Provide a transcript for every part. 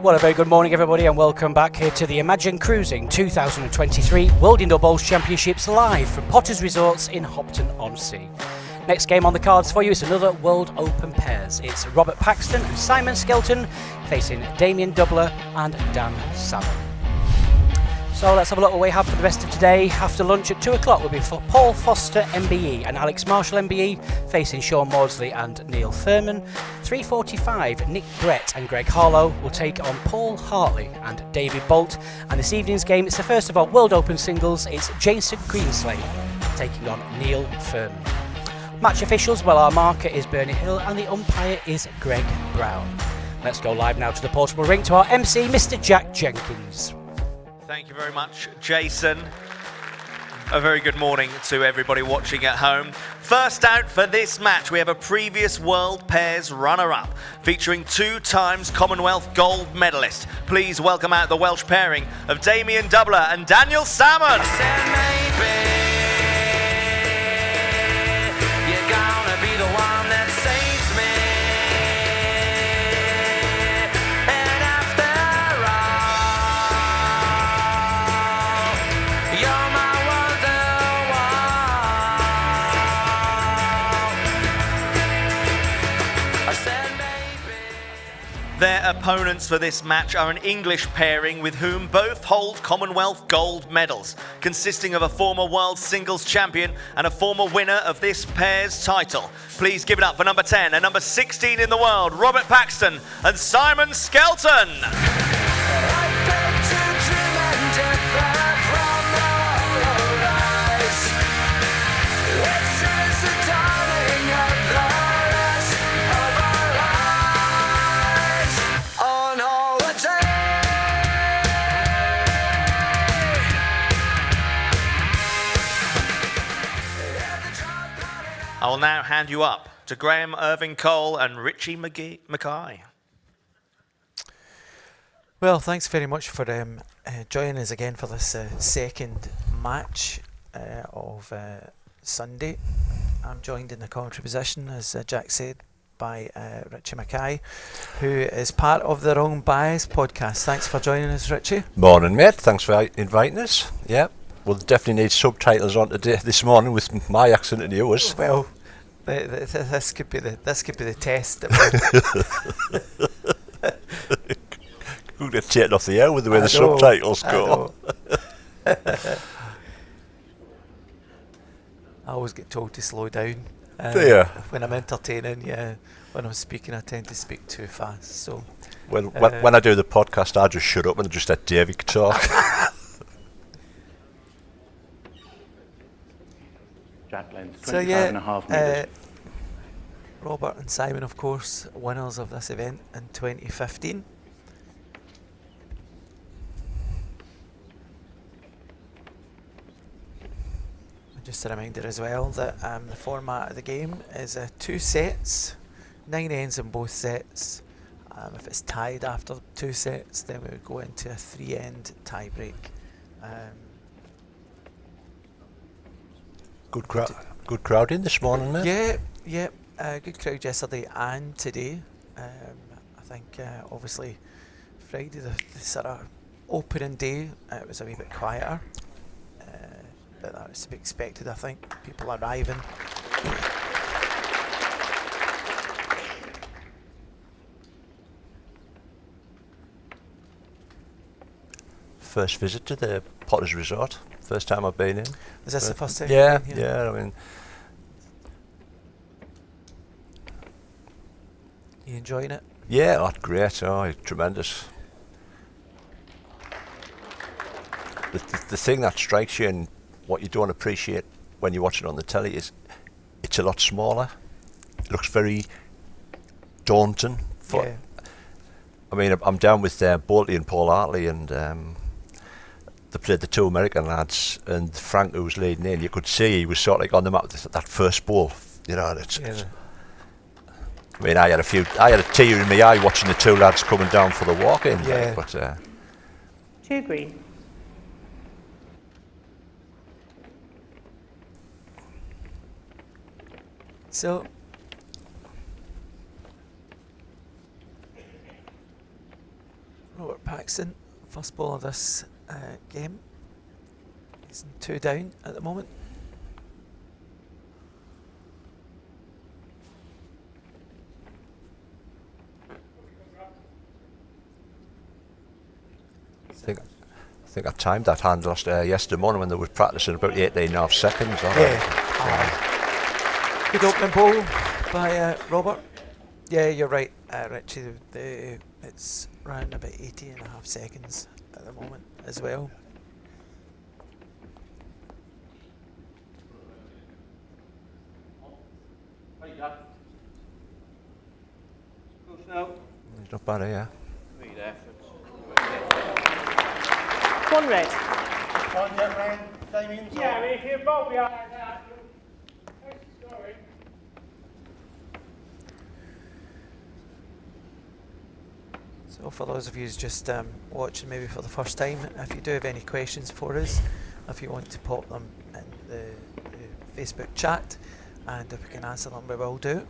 Well, a very good morning, everybody, and welcome back here to the Imagine Cruising 2023 World Indoor Bowls Championships live from Potters Resorts in Hopton-on-Sea. Next game on the cards for you is another World Open pairs. It's R.Paxton and S.Skelton facing D.Doubler and D.Salmon. So let's have a look what we have for the rest of today. After lunch at 2 o'clock will be for Paul Foster MBE and Alex Marshall MBE facing Sean Maudsley and Neil Thurman. 3:45, Nick Brett and Greg Harlow will take on Paul Hartley and David Bolt. And this evening's game, it's the first of our World Open singles. It's Jason Greenslade taking on Neil Thurman. Match officials, well, our marker is Bernie Hill and the umpire is Greg Brown. Let's go live now to the portable ring to our MC, Mr. Jack Jenkins. Thank you very much, Jason. A very good morning to everybody watching at home. First out for this match, we have a previous World Pairs runner-up featuring 2 times Commonwealth gold medalist. Please welcome out the Welsh pairing of D.Doubler and D.Salmon. You're gonna be the one that saves me. Their opponents for this match are an English pairing with whom both hold Commonwealth gold medals, consisting of a former world singles champion and a former winner of this pair's title. Please give it up for number 10 and number 16 in the world, R.Paxton and S.Skelton. I will now hand you up to Graham Irving Cole and Richie Mackay. Well, thanks very much for joining us again for this second match of Sunday. I'm joined in the commentary position, as Jack said, by Richie Mackay, who is part of the Wrong Bias podcast. Thanks for joining us, Richie. Morning, mate. Thanks for inviting us. Yeah. We'll definitely need subtitles on today this morning with my accent and yours. Well, this could be the test. We'll get taken off the air with the way the subtitles go. I always get told to slow down. When I'm entertaining, yeah. When I'm speaking, I tend to speak too fast. So, well, when I do the podcast, I just shut up and just let Davey talk. Jack Lenz, 25.5 metres. Robert and Simon, of course, winners of this event in 2015. And just a reminder as well that the format of the game is 2 sets, 9 ends in both sets. If it's tied after 2 sets, then we would go into a 3-end tie break. Good crowd in this morning, mate. Yeah. Good crowd yesterday and today. I think obviously Friday, the sort of opening day, it was a wee bit quieter. But that was to be expected, I think. People arriving. First visit to the Potters Resort. First time I've been in. Is this the first time? Yeah. I mean, you enjoying it? Yeah, great. Tremendous. The thing that strikes you and what you don't appreciate when you watch it on the telly is it's a lot smaller. It looks very daunting. I mean, I'm down with Bolty and Paul Hartley, and they played the 2 American lads, and Frank, who was leading in, you could see he was sort of like on the map with that first ball, you know. I mean, I had a tear in my eye watching the 2 lads coming down for the walk-in. Yeah. But 2 green. So R.Paxton, first ball of this game. He's 2 down at the moment. I think I timed that hand lost yesterday morning when they were practicing about 18.5 seconds. Good opening ball by Robert. Yeah, you're right, Richie. It's around about 18.5 seconds at the moment as well. He's not bad, yeah. One red. Yeah, I mean, if you're both behind that, sorry. So for those of you who's just watching maybe for the first time, if you do have any questions for us, if you want to pop them in the Facebook chat, and if we can answer them, we will do.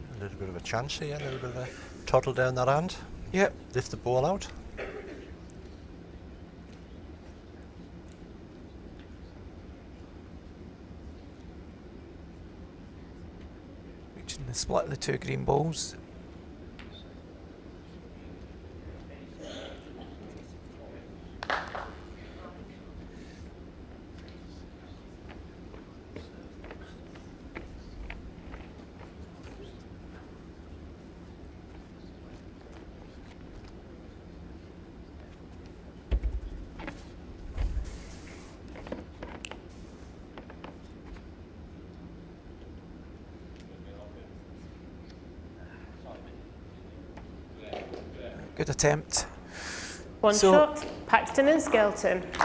A little bit of a chance here, a little bit of a toddle down that hand. Yep. Lift the ball out. Reaching the split of the 2 green balls. Good attempt. One shot. Paxton and Skelton. I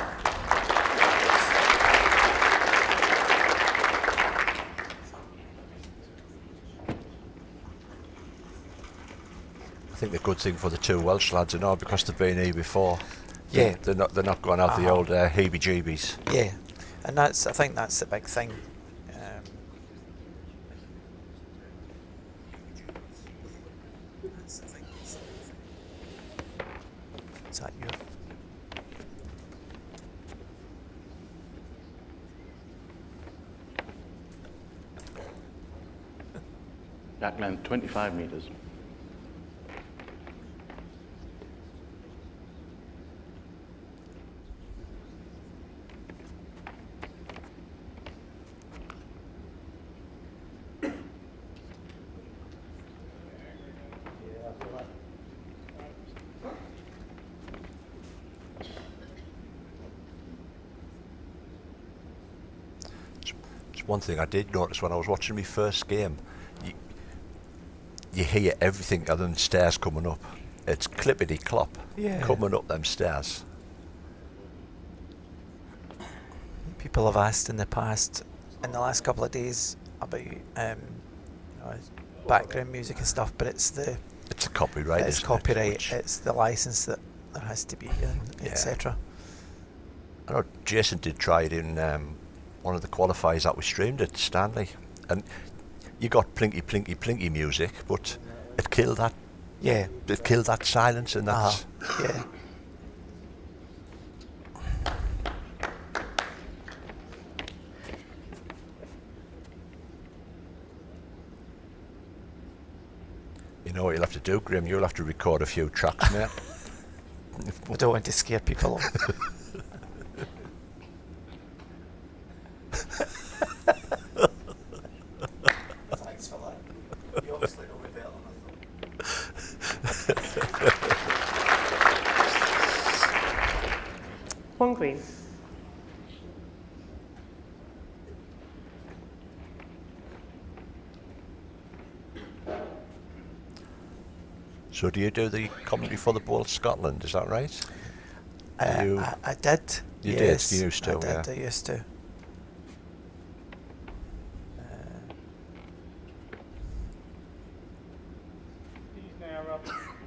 think the good thing for the 2 Welsh lads are because they've been here before. Yeah. They're not going out the old heebie-jeebies. Yeah, and I think that's the big thing. Is that you? Jack length 25 metres. One thing I did notice when I was watching my first game, you hear everything other than stairs coming up. It's clippity-clop coming up them stairs. People have asked in the past, in the last couple of days, about background music and stuff, but it's the copyright. It's copyright. It's the license that there has to be, etc. I know Jason did try it in one of the qualifiers that we streamed at Stanley, and you got plinky plinky plinky music, but it killed that. Yeah, it killed that silence, and that's yeah. You know what you'll have to do, Graham? You'll have to record a few tracks, mate. I don't want to scare people off. Thanks for that. You obviously know me better than I thought. One green. So do you do the commentary for the Bowl of Scotland, is that right? I did. You yes, did, you used to, I used to.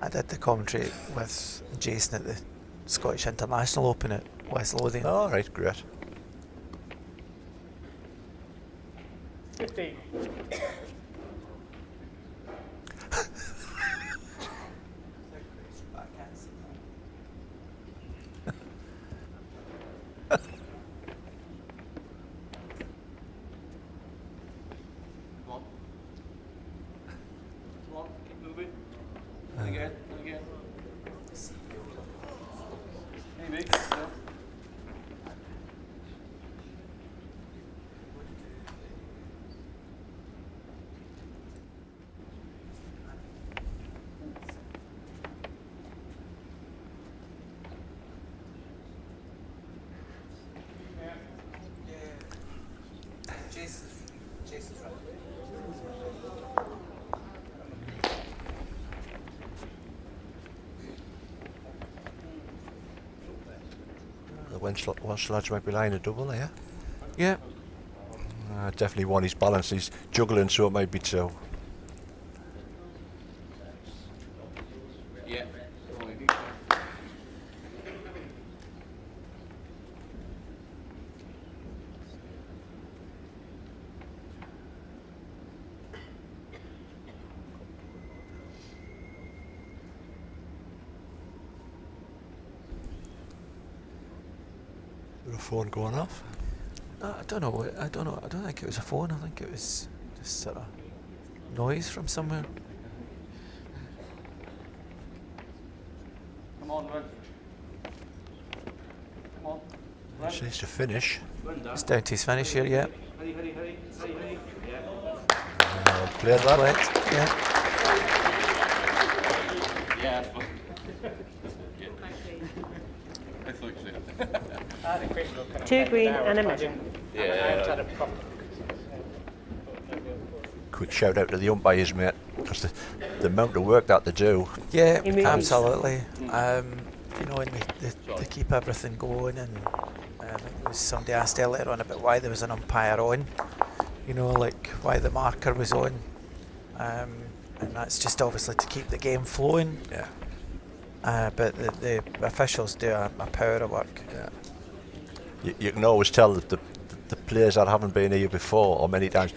I did the commentary with Jason at the Scottish International Open at West Lothian. Oh, right, great. 15. The Welsh lads might be laying a double there. Yeah. Definitely one. He's balanced. He's juggling, so it might be two. Yeah. The phone going off. I don't know. I don't know. I don't think it was a phone. I think it was just sort of noise from somewhere. Come on, run. Come on. Run. She needs to finish. Run, Dan. It's down to his finish here. Yeah. Hurry, hurry, hurry, hurry, hurry. Yeah. Played that. Played, yeah. Yeah. I thought you said. I had a quick look and I 2 checked green it out, and a but I measure. didn't- Yeah, I hadn't yeah. had a proper- Quick shout out to the umpires, mate, because the amount of work that they do. Yeah, You mean- absolutely. You know, and they keep everything going, and I think there was somebody asked earlier on about why there was an umpire on. You know, like why the marker was on, and that's just obviously to keep the game flowing. Yeah. But the officials do a power of work. Yeah. You can always tell that the players that haven't been here before, or many times,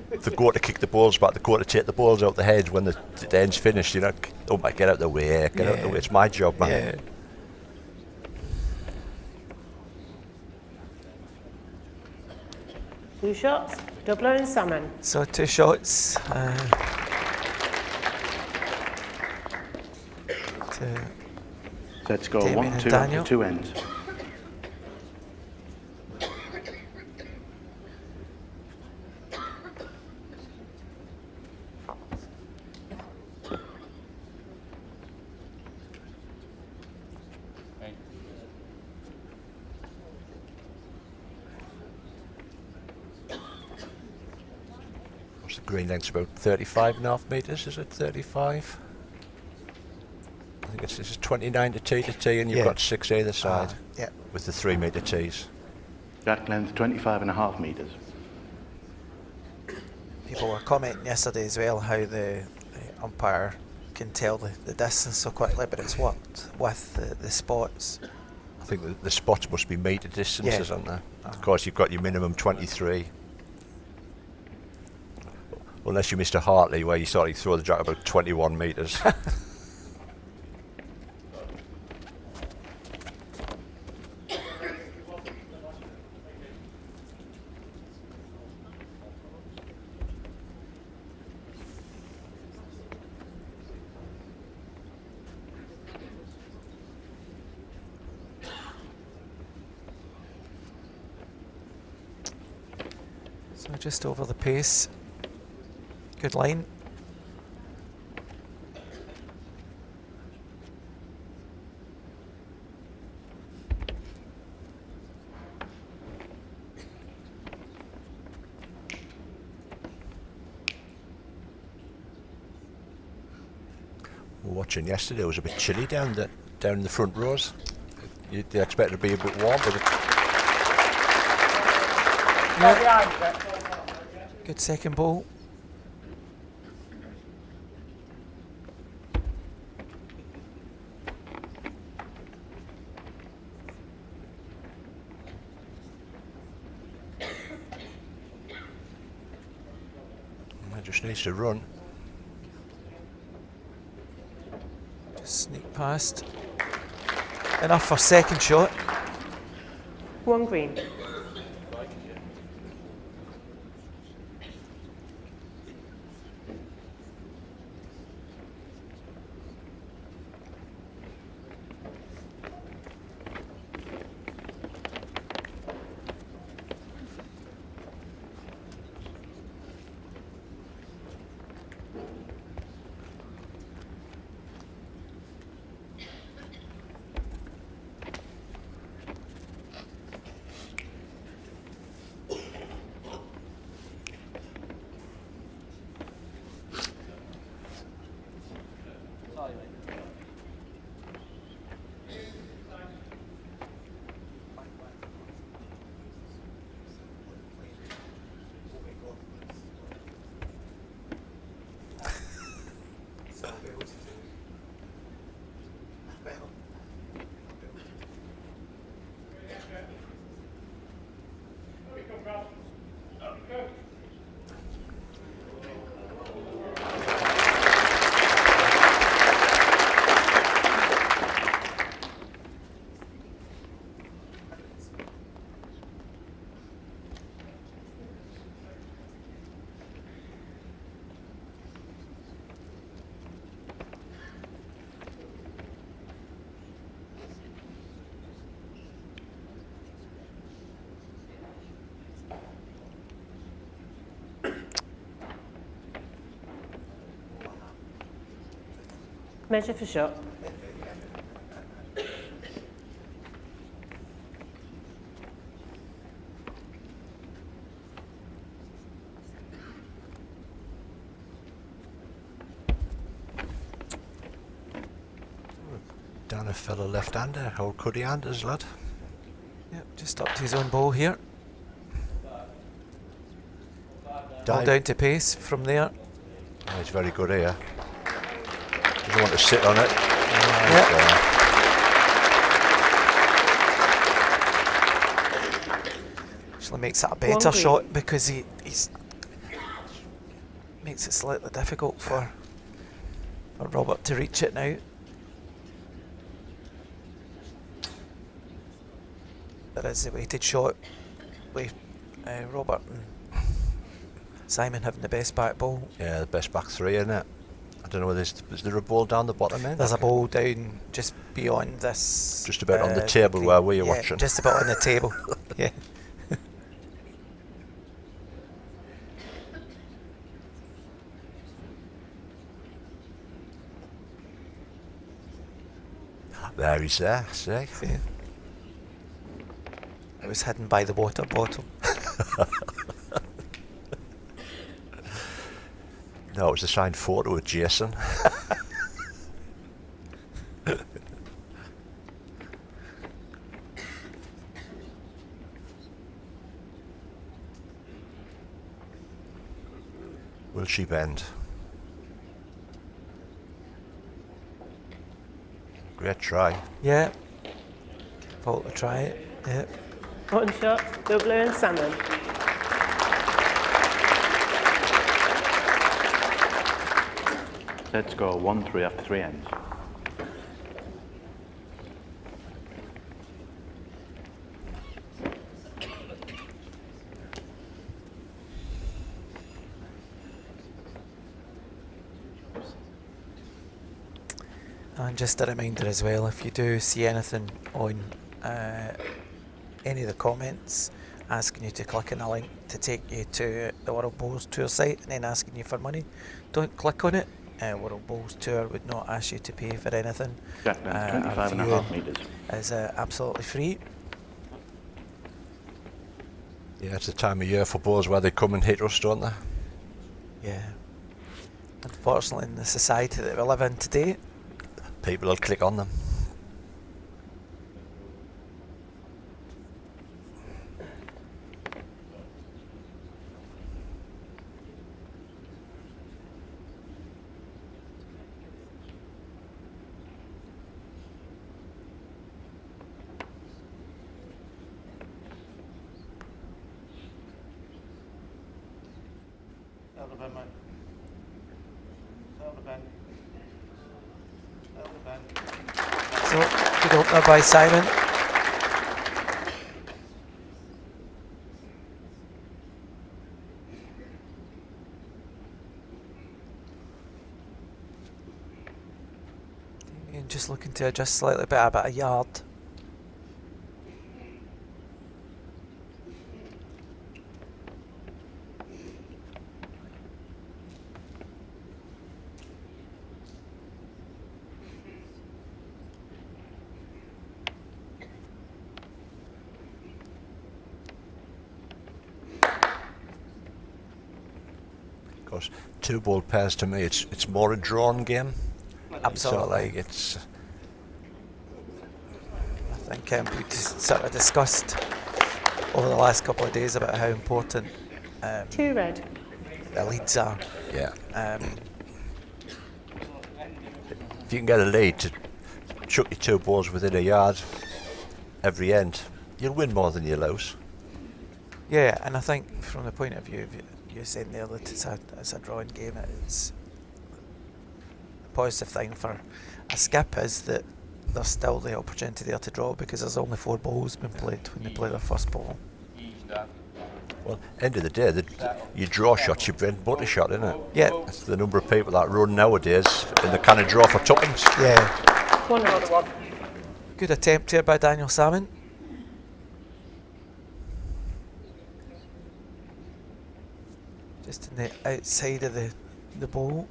they go to kick the balls back, they go to take the balls out the head when the end's finished. You know, oh my, get out the way, get out the way. It's my job, man. Yeah. Two shots, Doubler and Salmon. So 2 shots. To Let's go Damien 1, and 2 Daniel. after 2 ends. What's the green length's about 35.5 metres, is it 35? I think this is 29 to tee, and you've Yeah. got 6 either side yeah. with the 3 metre tees. Jack length 25.5 metres. People were commenting yesterday as well how the umpire can tell the distance so quickly, but it's worked with the spots. I think the spots must be metre distances, Yeah. aren't they? Of course, you've got your minimum 23. Unless you're Mr. Hartley, where you sort of throw the jack about 21 metres. So just over the pace. Good line. We were watching yesterday, it was a bit chilly down in the front rows. You'd expect it to be a bit warm, but Go behind, Jack. Good second ball. It just needs to run. Just sneak past. Enough for second shot. 1 green. Measure for shot. Down a fellow left-hander, old Cuddy Anders lad. Yep, just up to his own ball here. All Dive. down to pace from there. Oh, he's very good here. Doesn't want to sit on it. Yep. Actually makes it a better shot because he's makes it slightly difficult for Robert to reach it now. There is a weighted shot with Robert and Simon having the best back ball. Yeah, the best back three, isn't it? I don't know whether is there a ball down the bottom end? There's a ball down just beyond this. Just about on the table where we were watching. Just about on the table. Yeah. There he's there, see? Yeah. It was hidden by the water bottle. No, it was a signed photo of Jason. Will she bend? Great try. Yeah. Fault to try it. Yeah. 1 shot, Doubler and Salmon. Let's go 1-3 after 3 ends. And just a reminder as well, if you do see anything on any of the comments asking you to click on a link to take you to the World Bowls Tour site and then asking you for money, don't click on it. World Bowls Tour would not ask you to pay for anything. Jack, 25.5 metres. Is absolutely free. Yeah, it's the time of year for bowls where they come and hit us, don't they? Yeah. Unfortunately, in the society that we live in today, People will click on them. Out of my mind. So, good opener by Simon. Damien just looking to adjust slightly better, about a yard. Because 2 ball pairs to me, it's more a drawn game. Absolutely. So it's. I think we just sort of discussed over the last couple of days about how important 2 red. the leads are. Yeah. If you can get a lead to chuck your 2 balls within a yard every end, you'll win more than you lose. Yeah, and I think from the point of view of you're saying there that it's a drawing game, it's a positive thing for a skip is that there's still the opportunity there to draw because there's only 4 balls been played when they play their first ball. Well, end of the day, you draw shots, you bread and butter shot, isn't it? Yeah. That's the number of people that run nowadays and they kind of draw for tuppence. Yeah. 1 red. Good attempt here by D.Salmon. Just in the outside of the ball.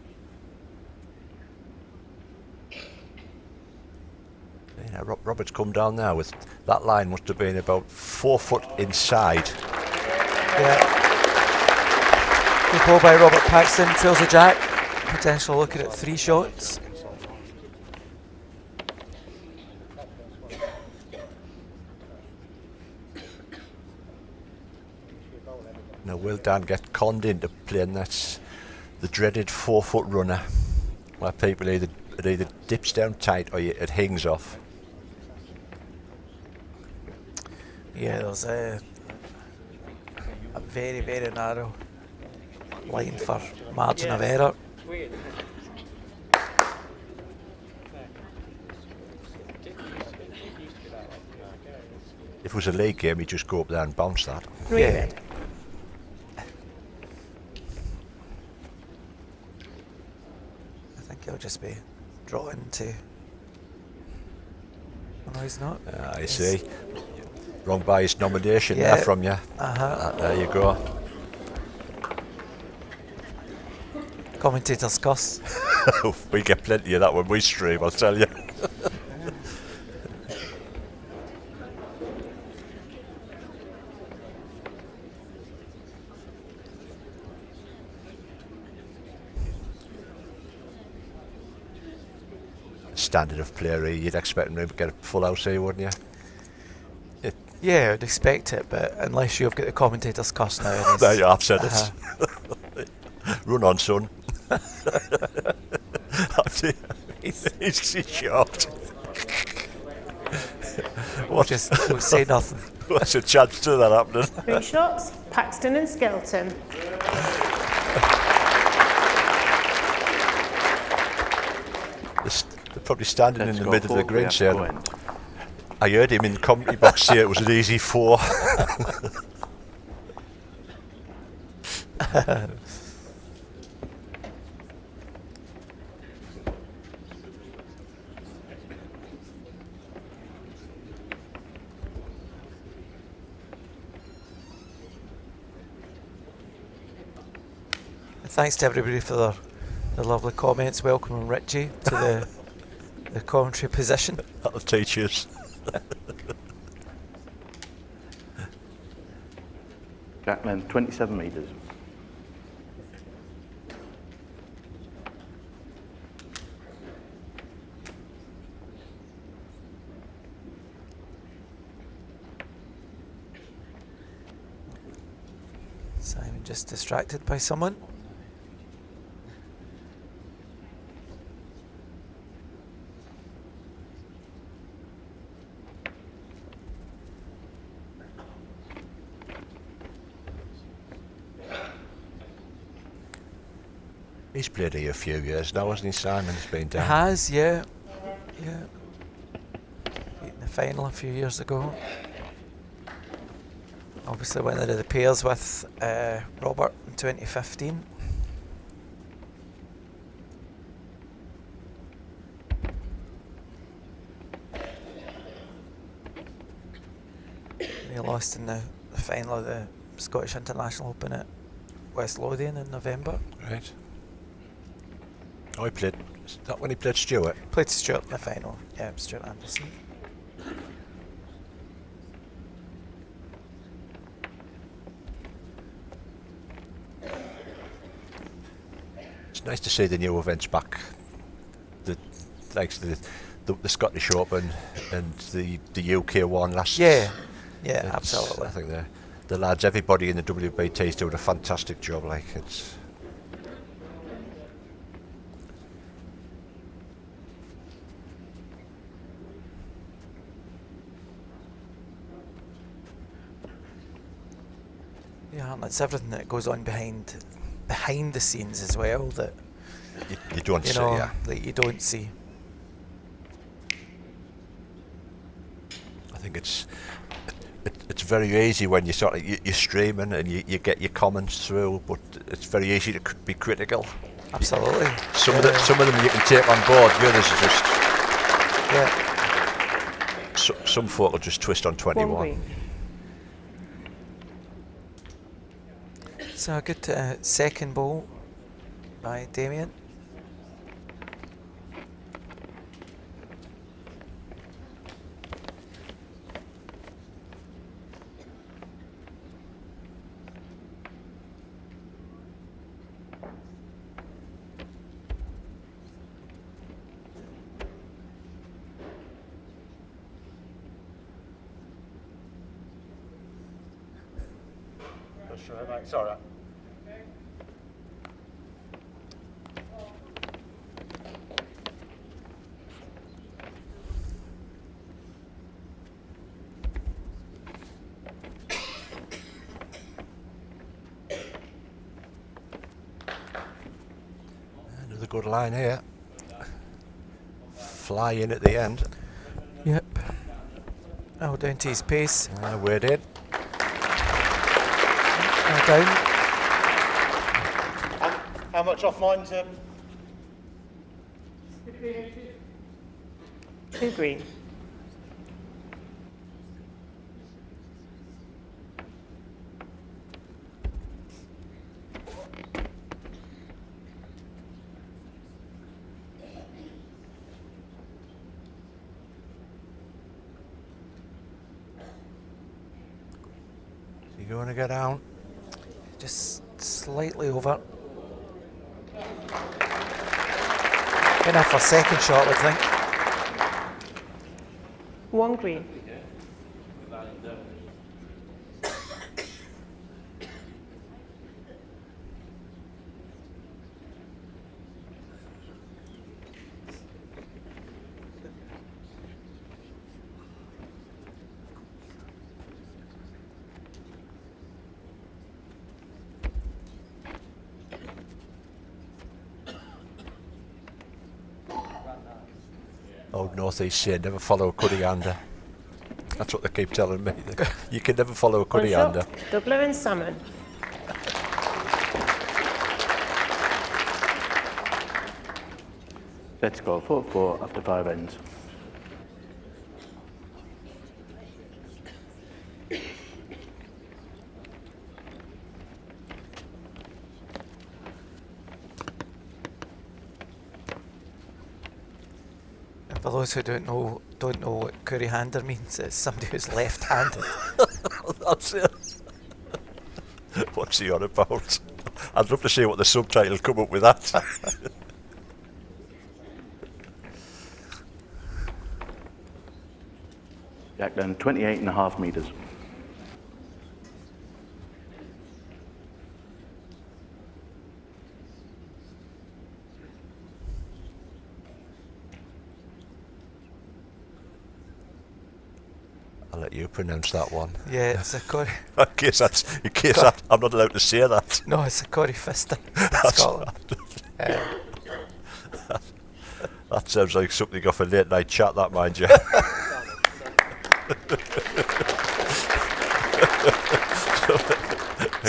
Yeah, Robert's come down now with that line must have been about 4 foot inside. Yeah. Good ball by R.Paxton, trails a jack. Potential looking at 3 shots. Now will Dan get conned into playing that's the dreaded 4 foot runner where people it either dips down tight or it hangs off. Yeah, there's a very, very narrow line for margin of error. If it was a league game, you just go up there and bounce that. Yeah. I think he'll just be drawing to. Oh, no, he's not. I see. Wrong bias nomination there from you. There you go. Commentator's cuss. We get plenty of that when we stream, I'll tell you. Standard of player, you'd expect him to get a full house here, wouldn't you? Yeah, I'd expect it, but unless you've got the commentator's cuss now. There you have said it. Run on, son. He's short. Just don't say nothing. What's a chance to that happening? 3 shots. Paxton and Skelton. They're probably standing in the middle of the green saying, I heard him in the commentary box say it was an easy 4. Thanks to everybody for their lovely comments. Welcome Richie to the commentary position. That'll teach us. Jack length 27 metres. Simon just distracted by someone. He's played here a few years now, hasn't he, Simon? He's been He down. has, yeah. Yeah. Beaten the final a few years ago. Obviously winner of the pairs with Robert in 2015. He lost in the final of the Scottish International Open at West Lothian in November. Right. Oh, he played. Is that when he played Stewart? Played Stuart in the final. Yeah, Stuart Anderson. It's nice to see the new events back. The likes of the Scottish Open and the UK one last. Yeah, yeah, absolutely. I think the lads, everybody in the WBT is doing a fantastic job. Like it's. Yeah, and it's everything that goes on behind the scenes as well that You don't you see, know yeah. that you don't see. I think it's very easy when you sort of you're streaming and you get your comments through, but it's very easy to be critical. Absolutely. Some of them you can take on board. The others are just some folk will just twist on 21. One green. So a good second ball by Damien. It's all right. Another good line here. Fly in at the end. Yep. Oh, down to his pace. We're in. Down. How much off mine to... 2 green. You going to get down? Just slightly over. Enough for second shot, I think. 1 green. Old North East say never follow a cuddy under. That's what they keep telling me. You can never follow a cuddy One under. shot. Doubler and Salmon. Set score 4-4 after 5 ends. And for those who don't know what curry hander means, it's somebody who's left-handed. That's it. What's he on about? I'd love to see what the subtitle come up with that. Jack down 28.5 metres. I'll let you pronounce that one. Yeah, it's a curry. In case I'm not allowed to say that. No, it's a curry fister in That's Scotland. That sounds like something off a late night chat, that, mind you.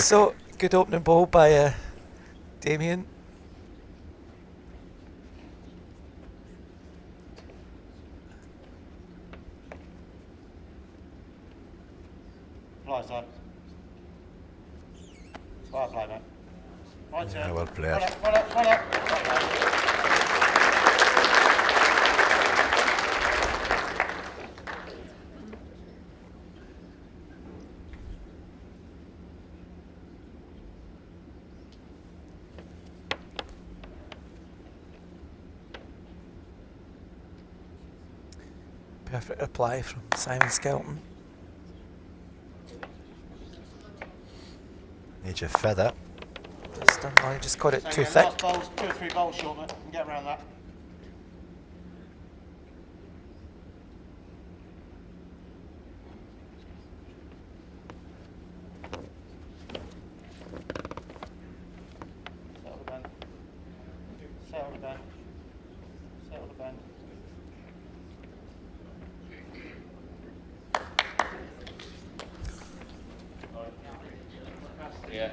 So, good opening ball by Damien. Play, sir. Well played, mate. Right, sir. Yeah, well played. Well up. Perfect reply from S.Skelton. Need your feather. Just got it too Again, thick. last bowl's 2 or 3 bowls short, mate. You can get around that. Settle the bend. Settle the bend. Settle the bend. Yeah.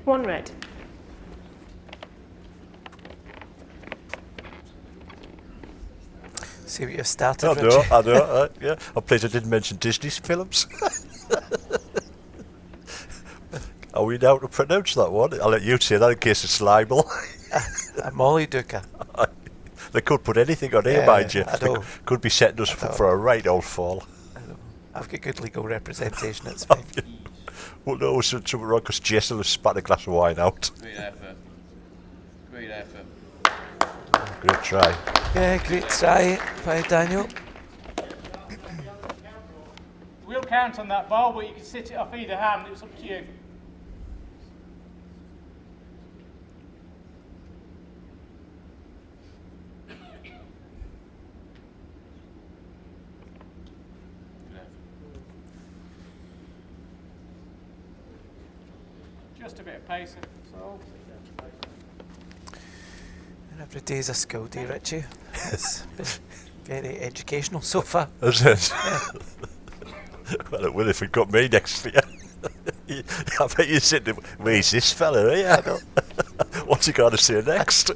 1 red. See what you've started, I know, Richie. I know. Yeah. I'm pleased I didn't mention Disney films. Are we now to pronounce that one? I'll let you say that in case it's libel. A Molly Duca. They could put anything on here, Yeah, mind you. I They know. could be setting us I know. for a right old fall. I've got good legal representation, it's fine. Well, no, something wrong because Jason has spat a glass of wine out. Great effort. Great effort. Good try. Yeah, great try by Daniel. We'll count on that bowl, but you can sit it off either hand. It's up to you. Just a bit of pace, so. And every day's a school day, Richie. It's been very educational so far. Is it? Well, it will if it got me next to you. I bet you're sitting there, where's this fella, eh? I know. What's he got to say next?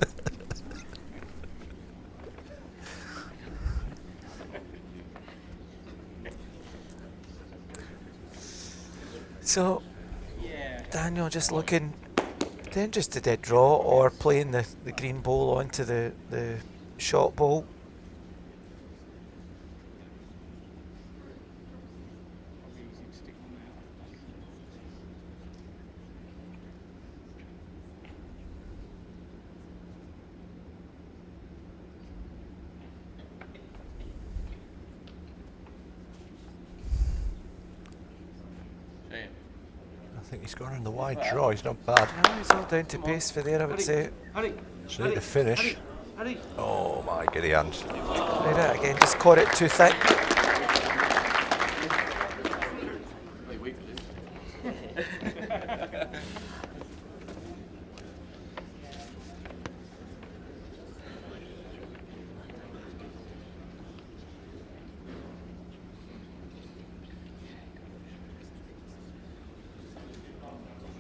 So, Daniel just looking then just a dead draw or playing the green ball onto the short ball. I think he's gone in the wide draw, he's not bad. No, he's all down to pace for there, I would say. So need to finish. Oh my giddy hands. Clear it again, just caught it too thick.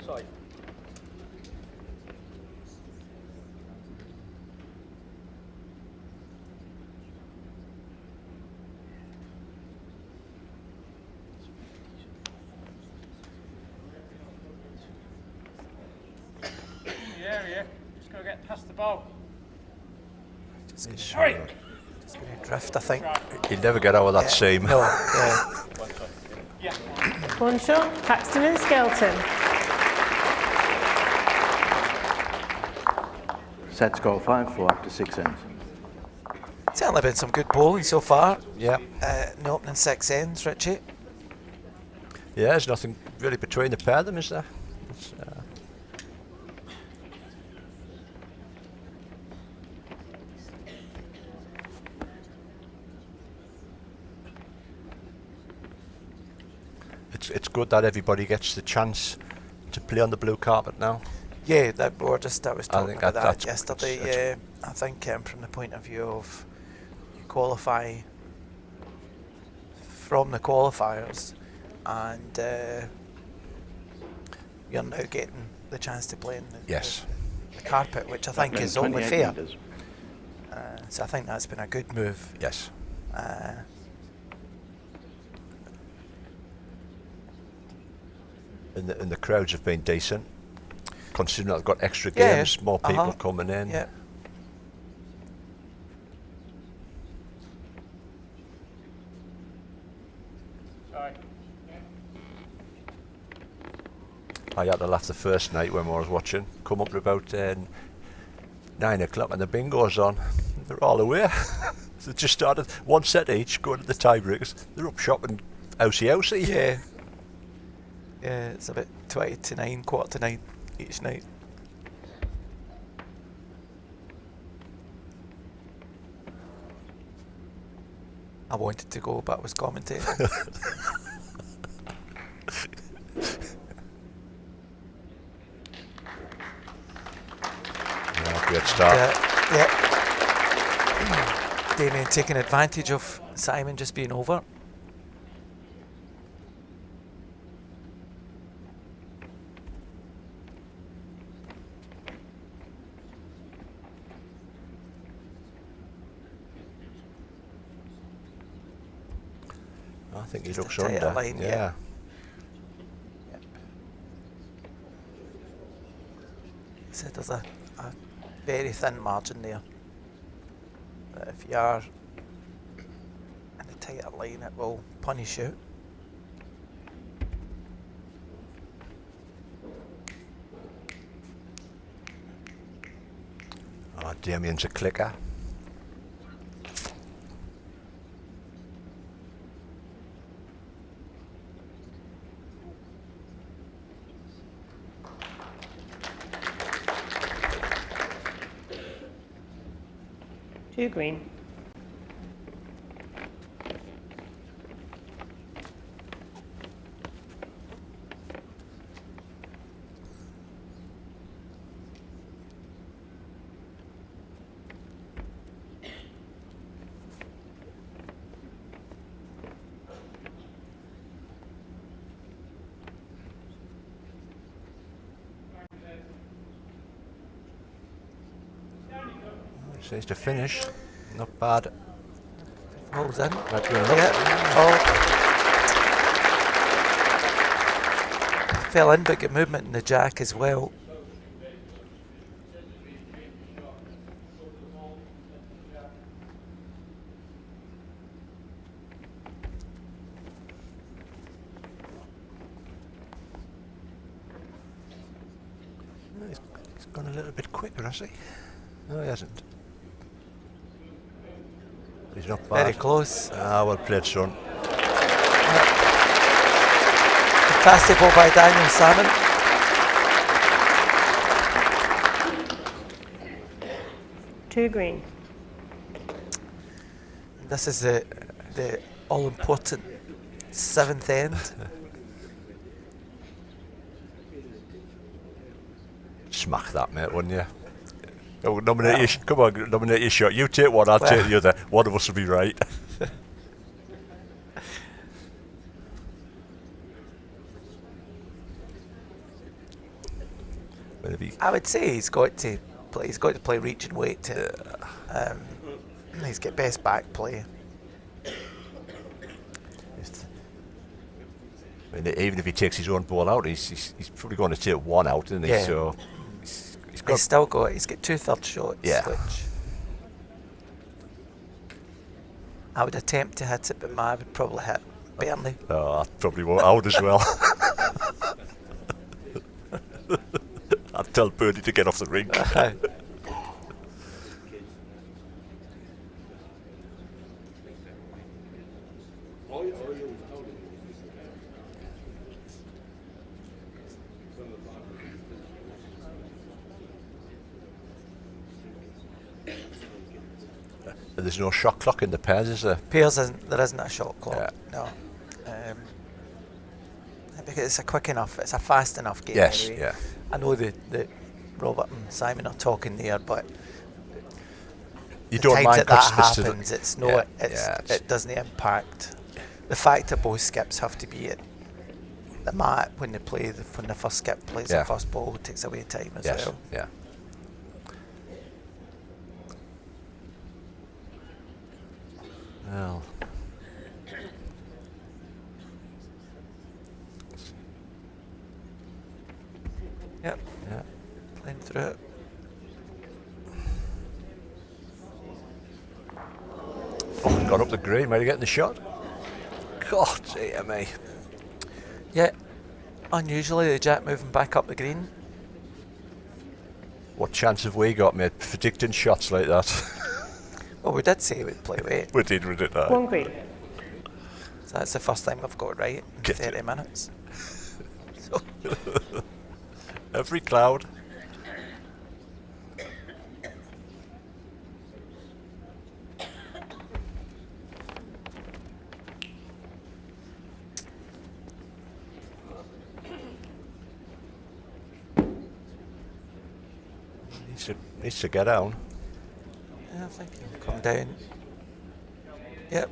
Sorry. Yeah. Just gotta get past the ball. Hurry! Just going to drift, I think. He'll never get out of that seam. No, yeah. Yeah. 1 shot, Paxton and Skelton. Set score 5-4 after 6 ends. Certainly been some good bowling so far. Yeah. In the opening 6 ends, Richie. Yeah, there's nothing really between the pair of them, is there? It's, it's good that everybody gets the chance to play on the blue carpet now. Yeah, I was talking think about that that's- yesterday. that's- I think from the point of view of you qualify from the qualifiers, and you're now getting the chance to play in the carpet, which I think is only 28 fair. metres. So I think that's been a good move. Yes. And the crowds have been decent, considering I've got extra Yeah, games, more people coming in. Yeah. Sorry. I had to laugh the first night when I was watching. Come up to about 9 o'clock and the bingo's on. They're all away. They just started one set each, going to the tiebreakers. They're up shopping housey. Yeah. Yeah, it's about 20 to 9, quarter to 9 each night. I wanted to go, but I was commentating. Yeah, great start. Yeah. Damien taking advantage of Simon just being over. I think he Just a looks tighter under. line, yeah. yeah. So there's a very thin margin there. But if you are in a tighter line, it will punish you. Oh, Damien's a clicker. Two green. Seems to finish. Not bad. Holds in. Right, good enough. Yeah. Oh. Fell in, but good movement in the jack as well. He's gone a little bit quicker, has he? No, he hasn't. He's not bad. Very close. Ah, well played, son. Fantastic ball by Daniel Salmon. Two green. This is the all-important 7th end. Smack that, mate, wouldn't you? Oh, nominate you. Come on, nominate your shot. You take one, I'll take the other. One of us will be right. I would say he's got to play. He's got to play reach and weight. He's got best back play. I mean, even if he takes his own ball out, he's probably going to take one out, isn't he? Yeah. So He's still got. He's got 2/3 shots. Yeah. Which I would attempt to hit it, but I would probably hit Burnley. Oh, I probably won't. I would as well. I'd tell Birdie to get off the rink. There's no shot clock in the pairs, is there? Pairs there isn't a shot clock. Yeah. No. Because it's a quick enough, it's a fast enough game. Yes, anyway. yeah. I know the Robert and Simon are talking there, but You the don't times mind that cuts to happens, the, it's no, yeah, it's, yeah, it doesn't impact. The fact that both skips have to be at the mat when they play, when the first skip plays the first ball, takes away time as yes, well. yeah. Well. Yep. Yeah. Playing through it. Oh, gone up the green. Might he getting the shot? God, dear me. Yeah. Unusually, the jack moving back up the green. What chance have we got, mate, predicting shots like that? Well, we did say we'd play weight. we did that. 1 green. So that's the first time we've got it right in Get 30 it. minutes. Every cloud. Needs to get down. Yeah, I think he'll come down. Yep.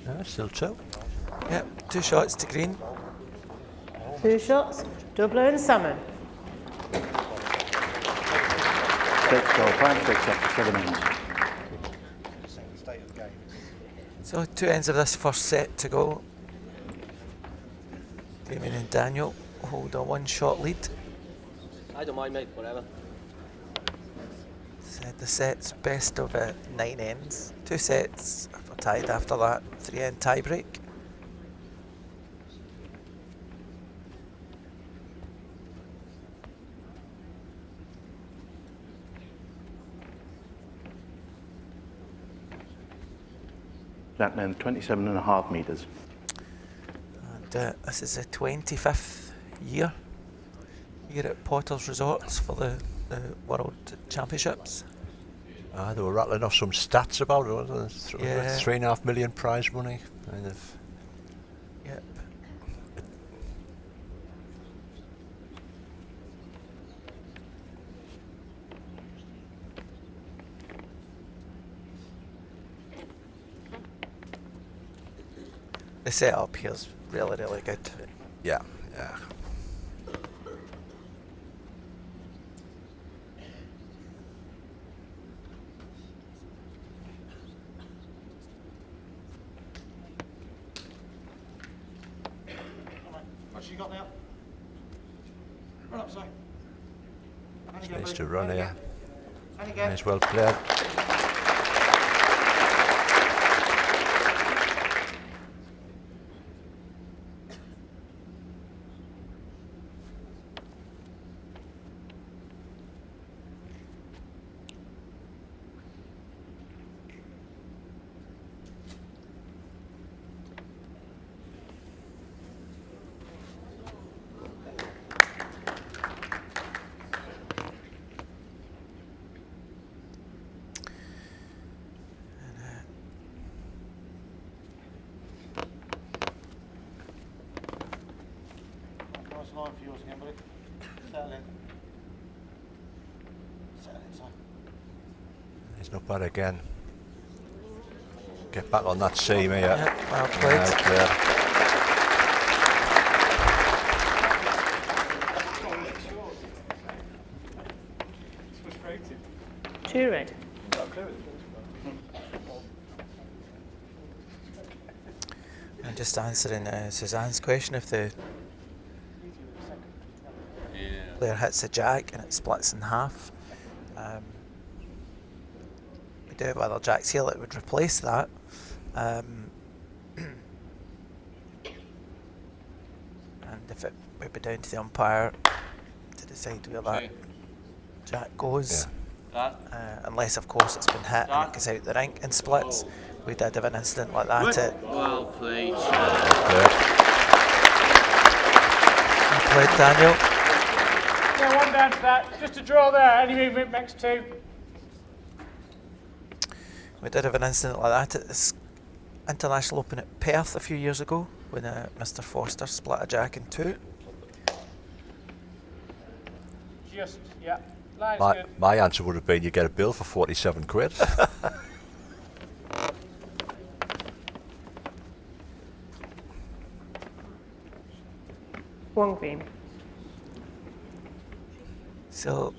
Yeah, still two. Yep. 2 shots to green. 2 shots, Doubler and Salmon. Set score 5-6 after 7 ends. So 2 ends of this first set to go. Damien and Daniel hold a 1-shot lead. I don't mind, mate, whatever. Said the set's best of 9 ends. 2 sets are tied after that 3-end tie break. That then 27.5 metres. And this is the 25th year here at Potter's Resorts for the World Championships. They were rattling off some stats about it, wasn't they? Yeah. 3.5 million prize money. Kind of. Yep. The setup here's really, really good. Yeah, yeah. What's she got now? Run up, sir. Needs to run here. And again. Nice, well played. Nice line for yours again, buddy. Settle in. Settle in, sir. He's not bad again. Get back on that seam here. Yeah, well played. Well played. Two red. And just answering Suzanne's question, if the player hits a jack and it splits in half, we do have other jacks here that would replace that. And if it would be down to the umpire to decide where that jack goes. Unless of course it's been hit and it goes out the rink and splits. We did have an incident like that at Well played. Well played, Daniel. Yeah, 1 down to that. Just a draw there. Any movement next 2. We did have an incident like that at this International Open at Perth a few years ago, when Mr. Foster split a jack in two. Just, yeah. Line's good. My answer would have been you get a bill for 47 quid. One green. So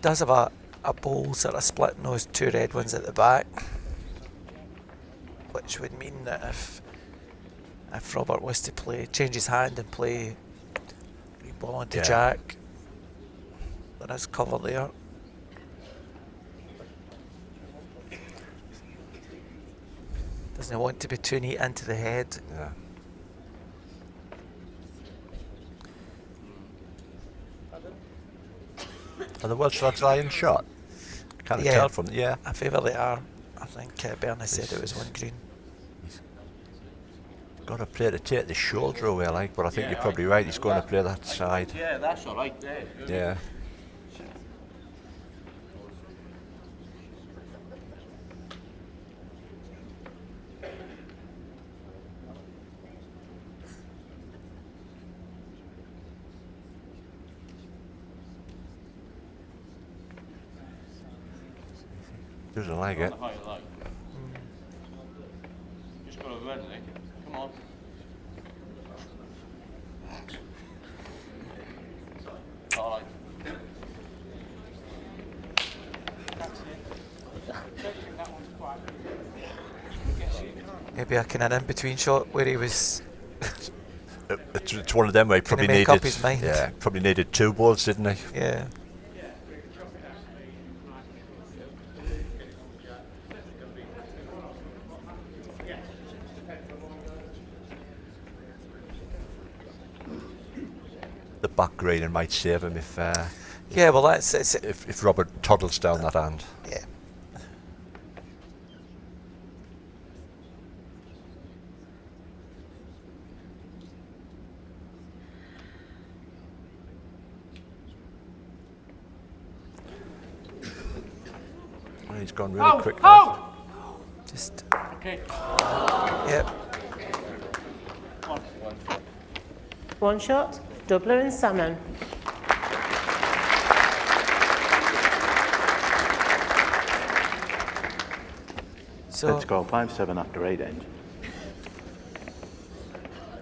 does have a bowl sort of splitting those two red ones at the back, which would mean that if Robert was to change his hand and play ball onto jack, there is cover there. Doesn't want to be too neat into the head. Yeah. Are the Welsh lads iron shot? Can't tell from I favour they are. I think Bernie said it was one green. Got to play to take the shoulder away, like, but I think you're probably right. He's going to play that side. Yeah, that's all right there. Yeah. Doesn't like it. Just got to run, Nick. Come on. All right. Maybe a kind of in-between shot where he was. It's one of them where he probably make needed. up his mind. Yeah, probably needed two balls, didn't he? Yeah. The back green and might save him if. Yeah, well, that's if Robert toddles down that hand. Yeah. Well, he's gone really quick. Just. Okay. Yep. One shot, Doubler and Salmon. So Let's go 5-7 after 8 ends.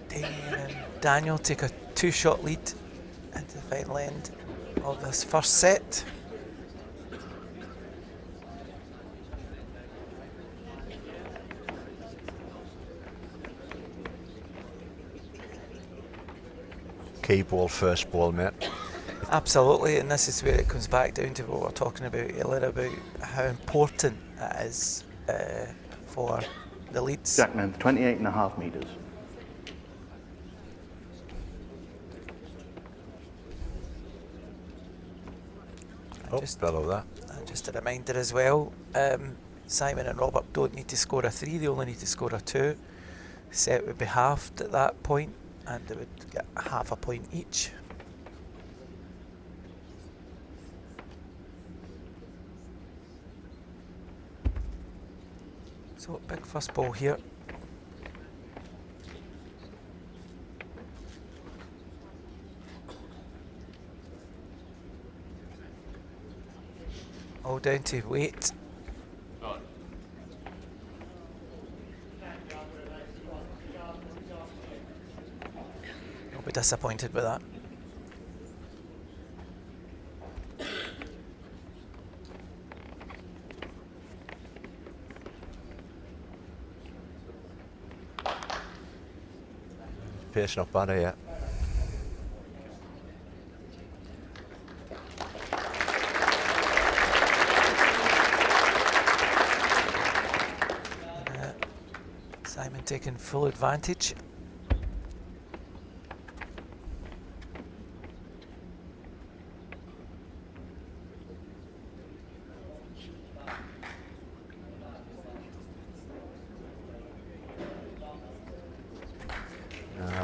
Damien and Daniel take a two-shot lead into the final end of this first set. Key ball, first ball, mate. Absolutely, and this is where it comes back down to what we were talking about earlier about how important it is for the leads. Jack length 28.5 metres. Just below that. Just a reminder as well, Simon and Robert don't need to score a 3, they only need to score a 2. Set would be halved at that point, and they would get half a point each. So big first ball here. All down to weight. I'll be disappointed with that. Pace not bad here. Simon taking full advantage.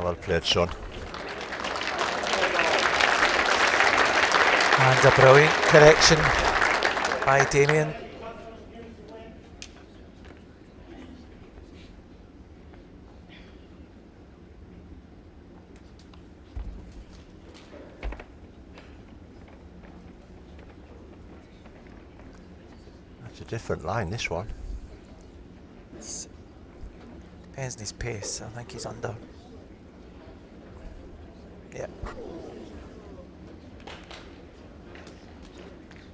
Well played, son. And a brilliant correction Bye, Damien. That's a different line, this one. Depends on his pace. I think he's under. Yeah.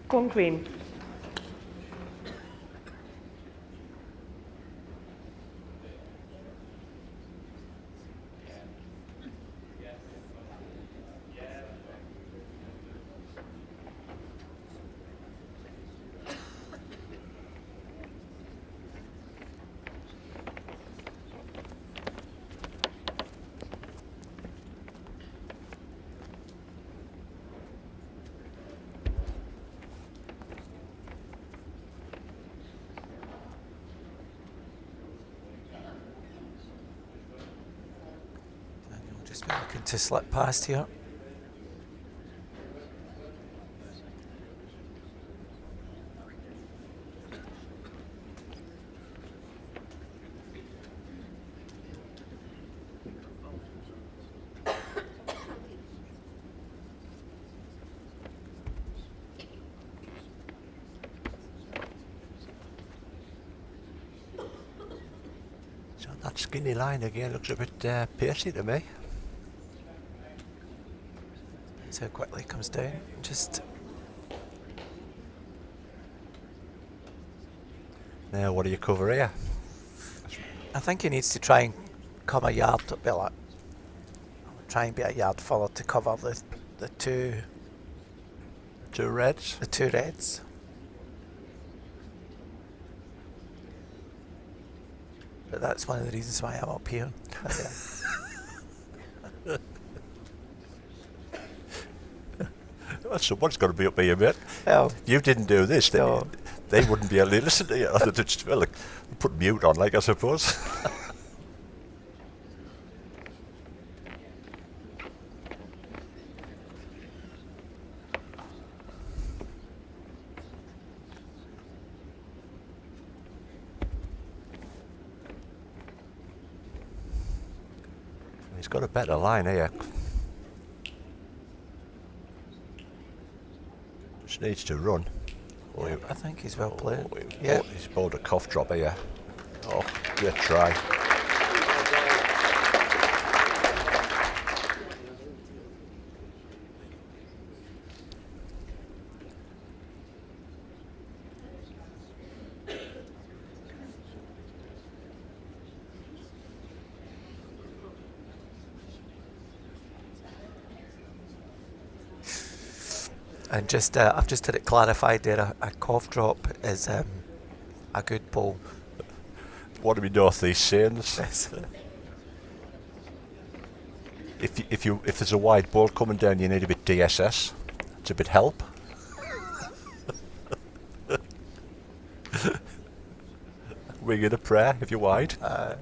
Go on, Queen. Just be looking to slip past here. So that skinny line again looks a bit pacey to me. So quickly it comes down. Just now, what do you cover here? I think he needs to try and come a yard to be like, try and be a yard further to cover the two Reds. The two reds. But that's one of the reasons why I'm up here. Well, someone's got to be up here, mate. Well, you didn't do this, no. They wouldn't be able to listen to you. They'd just, well, like, put mute on, like, I suppose. He's got a better line here. Just needs to run. Yeah, I think he's well played. Yeah, he's bowled a cough drop here. Oh, good try. And just, I've just had it clarified there. A cough drop is a good ball. What do we know of these sayings? If there's a wide ball coming down, you need a bit DSS. It's a bit help. Wing in a prayer if you're wide. I'm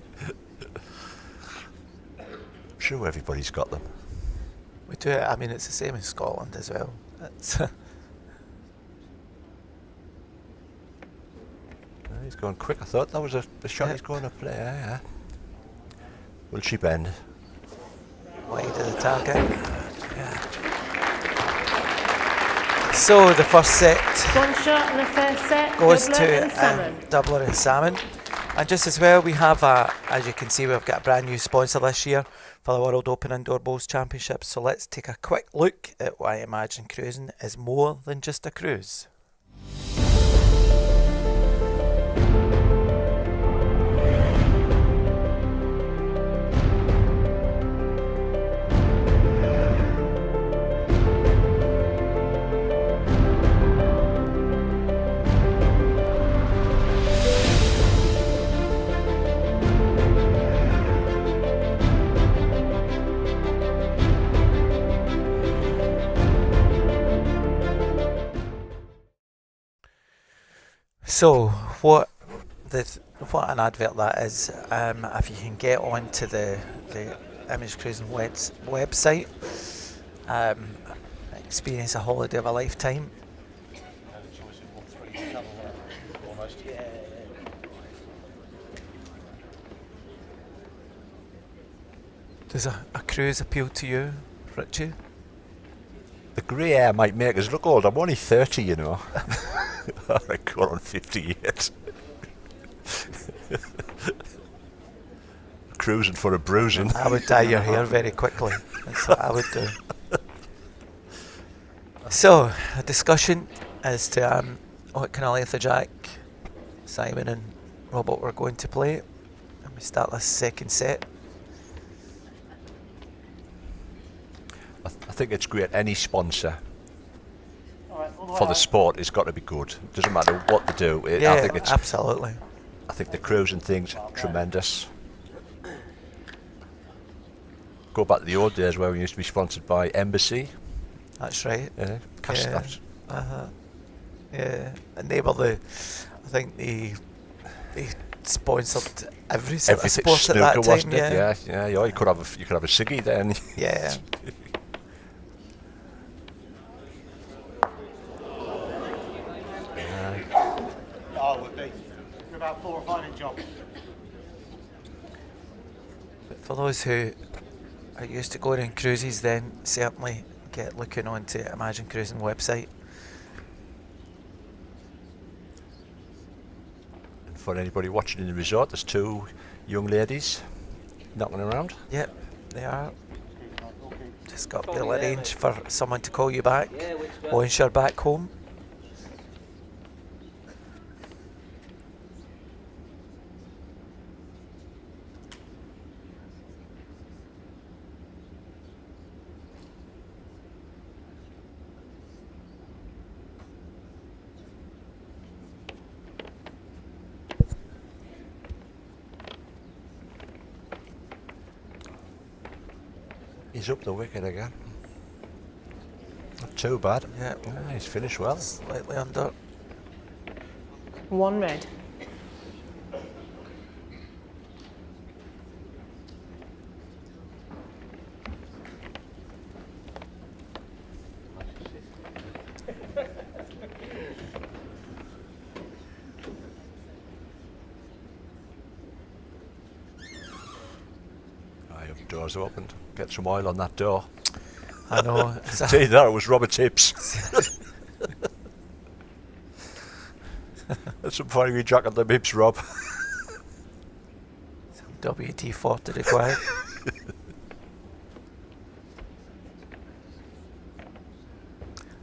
sure everybody's got them. We do it. I mean, it's the same in Scotland as well. He's going quick. I thought that was a shot he's going to play. Yeah. Will she bend? Wide of the target. Yeah. So the first set One shot in the first set goes Doubler to and Salmon. Doubler and Salmon. And just as well, we have as you can see, we've got a brand new sponsor this year for the World Open Indoor Bowls Championship. So let's take a quick look at why Imagine Cruising is more than just a cruise. So what an advert that is. If you can get onto the Image Cruising website, experience a holiday of a lifetime. Does a cruise appeal to you, Richie? The grey hair might make us look old. I'm only 30, you know. I got on 58. Cruising for a bruising. I would dye your hair very quickly. That's what I would do. So, a discussion as to what kind of length of Jack, Simon and Robert were going to play. And we start this second set. I think it's great. Any sponsor All right, all the way for the out. sport has got to be good. Doesn't matter what they do. Yeah, I think it's. absolutely. I think the cruising thing's tremendous. Go back to the old days where we used to be sponsored by Embassy. That's right. Cast Yeah. that. Yeah, and they were the. I think they sponsored every sort of sport snooker, at that time. wasn't it? Yeah. You could have a ciggy then. Yeah. Oh, it would be. We're about 4 or 5 inch off. But for those who are used to going on cruises, then certainly get looking onto Imagine Cruising website. And for anybody watching in the resort, there's 2 young ladies knocking around. Yep, they are. Just got to arrange for someone to call you back once you're back home. He's up the wicket again. Not too bad. Yeah, He's finished well. slightly under. 1 red. Doors opened. Get some oil on that door. I know. Tell you that, it was Robert Hips. That's some fiery jack on the hips, Rob. WD-40 required.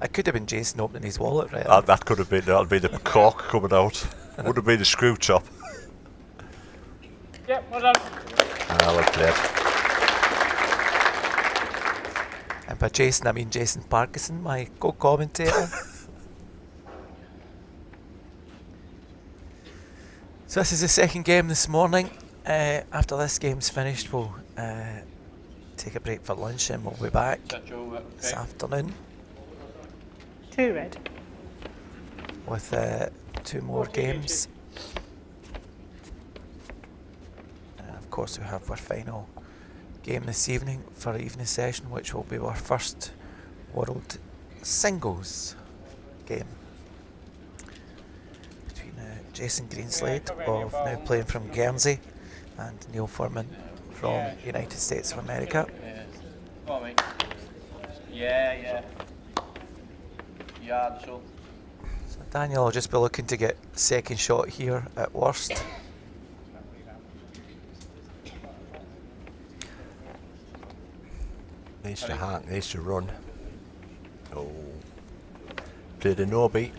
It could have been Jason opening his wallet, right? That could have been. That'll be the cork coming out. Would have been the screw top. Yep, well done. Well played. And by Jason, I mean Jason Parkinson, my co-commentator. So this is the second game this morning. After this game's finished, we'll take a break for lunch and we'll be back this afternoon 2 red. with 2 more games. Of course, we have our final game this evening for our evening session, which will be our first World Singles game between Jason Greenslade of now playing from Guernsey and Neil Furman from United States of America. Yeah. Go on, mate. Yeah. Yeah, so. So Daniel will just be looking to get second shot here at worst. Needs to hang, needs to run. Oh. Played a no beat.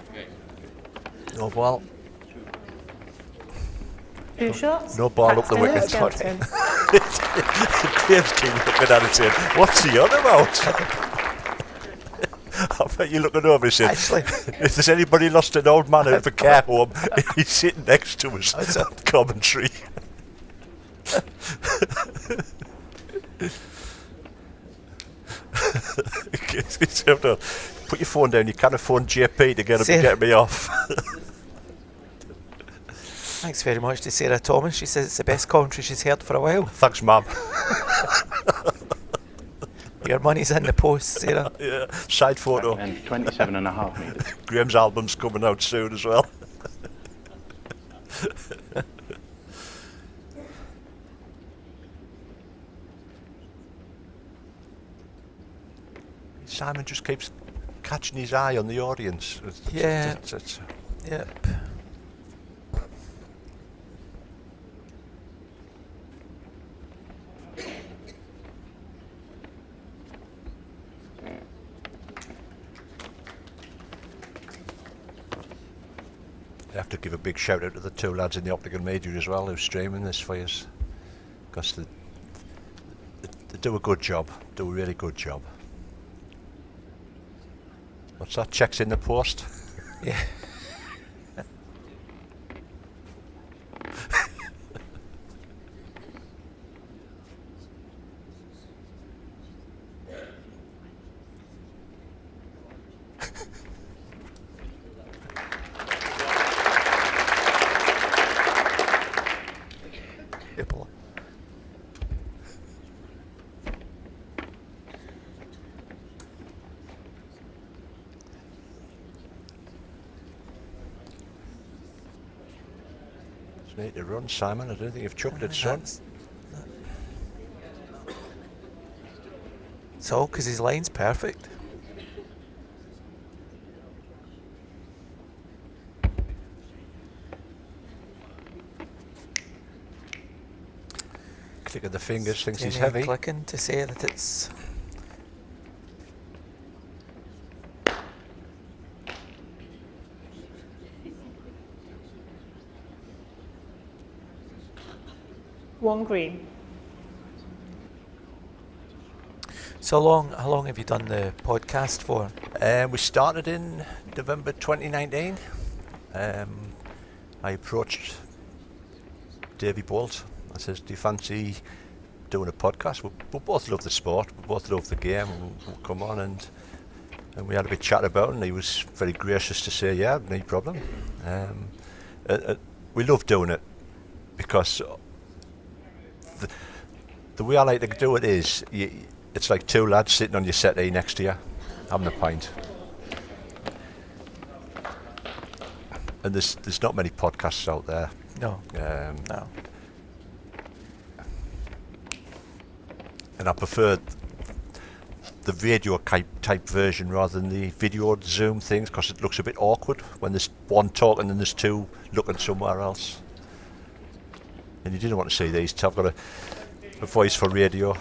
No ball. 2 shots. No ball up the Paxton wicket. and Sorry. Skelton. Graham's keep looking at it saying, what's he on about? I bet you're looking over and saying, Actually, if there's anybody lost an old man at the care home, he's sitting next to us at commentary. Put your phone down, you can't phone JP to get me off. thanks very much to Sarah Thomas. She says it's the best commentary she's heard for a while. Thanks, ma'am. Your money's in the post, Sarah. Yeah, side photo. And 27.5 metres. Graham's album's coming out soon as well. Simon just keeps catching his eye on the audience. Yep. I have to give a big shout out to the two lads in the optical media as well who's streaming this for us, because they do a good job, do a really good job. What's that? Checks in the post? Yeah. Need to run, Simon. I don't think you've chucked it, son. It's all because his line's perfect. Click of the fingers, thinks he's Jamie heavy. Clicking to say that it's... One green. So how long have you done the podcast for? We started in November 2019. I approached Davey Bolt. I says, do you fancy doing a podcast? We both love the sport, we both love the game, and we'll come on, and we had a bit chat about it, and he was very gracious to say, yeah, no problem. We love doing it because the way I like to do it is, it's like two lads sitting on your settee next to you, having a pint. And there's not many podcasts out there. No. No. And I prefer the radio type version rather than the video Zoom things, because it looks a bit awkward when there's one talking and there's two looking somewhere else. And you didn't want to see these two. I've got a voice for radio.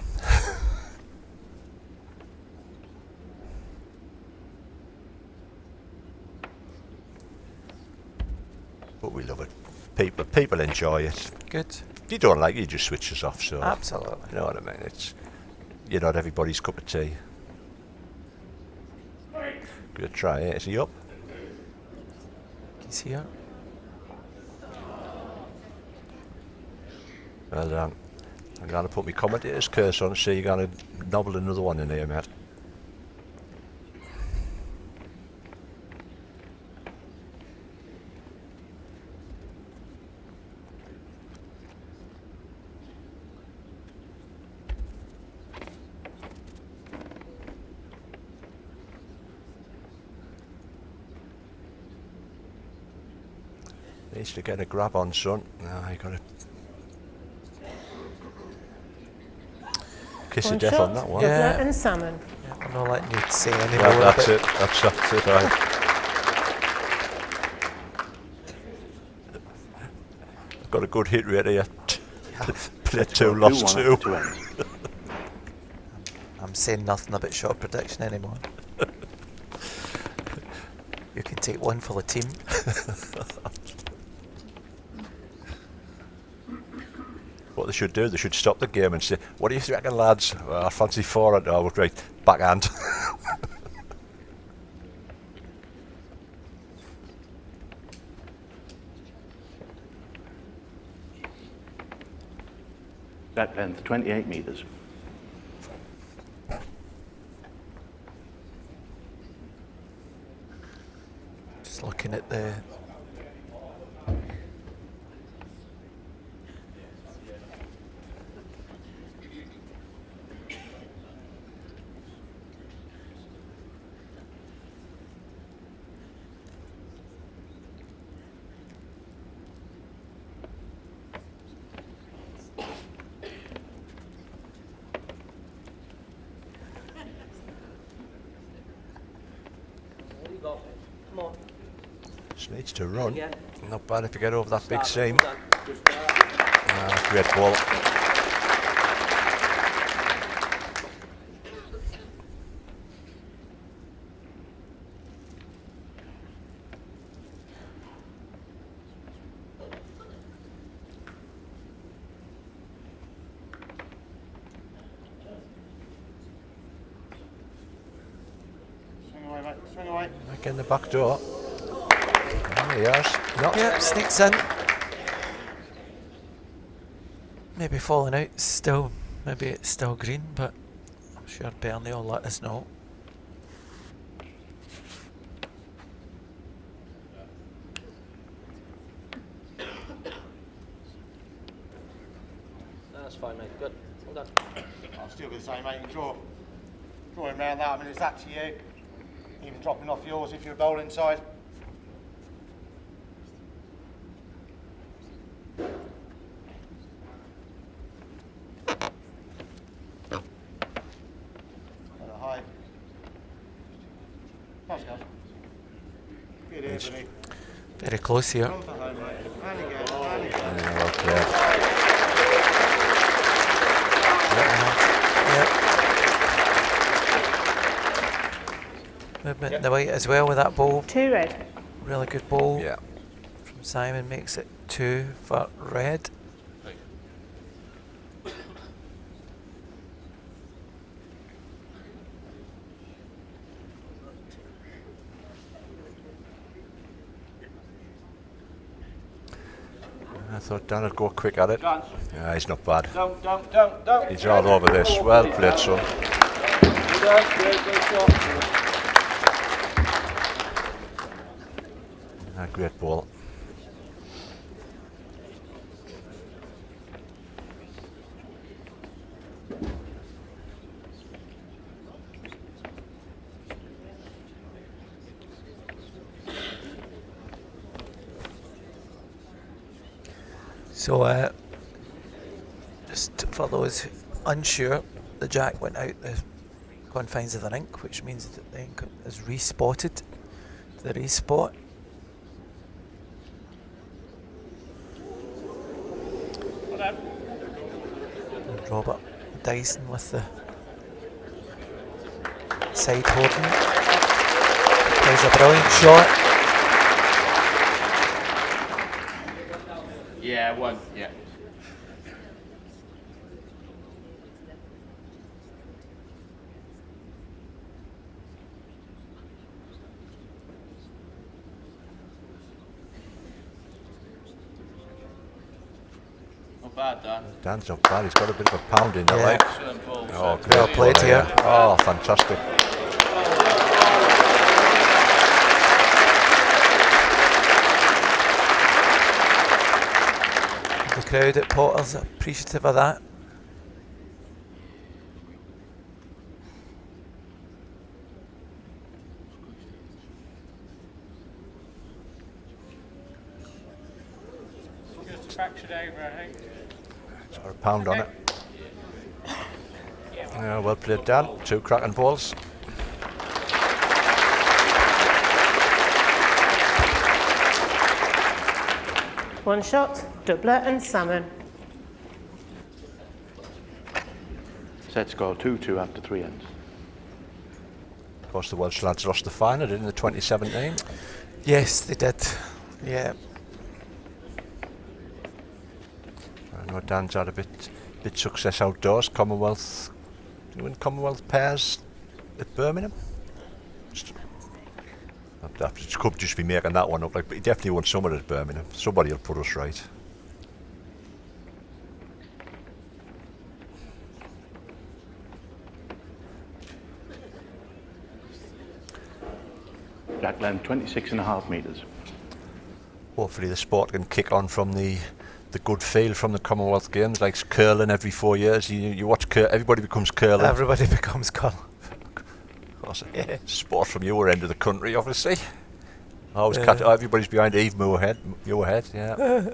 But we love it. People enjoy it. Good. If you don't like it, you just switch us off. So absolutely. You know what I mean? You're not everybody's cup of tea. Good try. Is he up? He's here. Well done. I'm going to put my commentator's curse on, so you're going to nobble another one in here, mate. Needs to get a grab on, son. You got to kiss of death on that one. Yeah. And salmon. Yeah, I'm not letting you say any more. That's it. That's it. Right. I've got a good hit rate here. Play 2, lost 2. I'm saying nothing about shot prediction anymore. You can take one for the team. What they should do, they should stop the game and say, what do you reckon, lads? Well, I fancy 4. Oh, great. Backhand. That length, 28 metres. Just looking at the... Just needs to run. Again. Not bad if you get over that big Start, seam. well done. Good start. Great ball. Swing away, mate. Swing away. Back in the back door. There he is. No. Yep, sneaks in. Maybe falling out still. Maybe it's still green, but I'm sure Bernie will let us know. That's fine, mate. Good. Well done. I'll still be the same, mate. Draw him round that. I mean, it's up to you. Even dropping off yours if you're a bowling side. High. Nice, guys. Good here, buddy. Very close here. Come for home, mate. And again, and again. Yeah, well played. Movement in the white as well with that ball. 2 red. Really good ball Yeah. from Simon, makes it 2 for red. I thought Dan would go quick at it. Dance. Yeah, he's not bad. Don't. He's all over this. Well played, son. Good shot. Great ball. So, just for those unsure, the jack went out the confines of the rink, which means that the ink is respotted to the race spot. And Robert Dyson with the side holding. Plays a brilliant shot. Yeah, 1. Yeah. Not bad, Dan. Dan's not bad. He's got a bit of a pound in there, Yeah. like. Excellent ball. Oh, sir. great Well played ball here. there. Oh, fantastic. The crowd at Potter's appreciative of that. Just fractured over, I think. It's got a pound on it. Yeah, well played, Dan. 2 cracking balls. One shot, Doubler and Salmon. Set score 2-2 after 3 ends. Of course, the Welsh lads lost the final, didn't they, 2017? Yes, they did. Yeah. I know Dan's had a bit success outdoors. Commonwealth, did he win Commonwealth pairs at Birmingham? That could just be making that one up, like, but he definitely won somewhere at Birmingham. Somebody will put us right. Jack length 26.5 metres. Hopefully the sport can kick on from the good feel from the Commonwealth Games, like curling every 4 years. You watch everybody becomes curling. Everybody becomes curl. Of course, sport from your end of the country, obviously. I always everybody's behind Eve Moorhead. Yeah.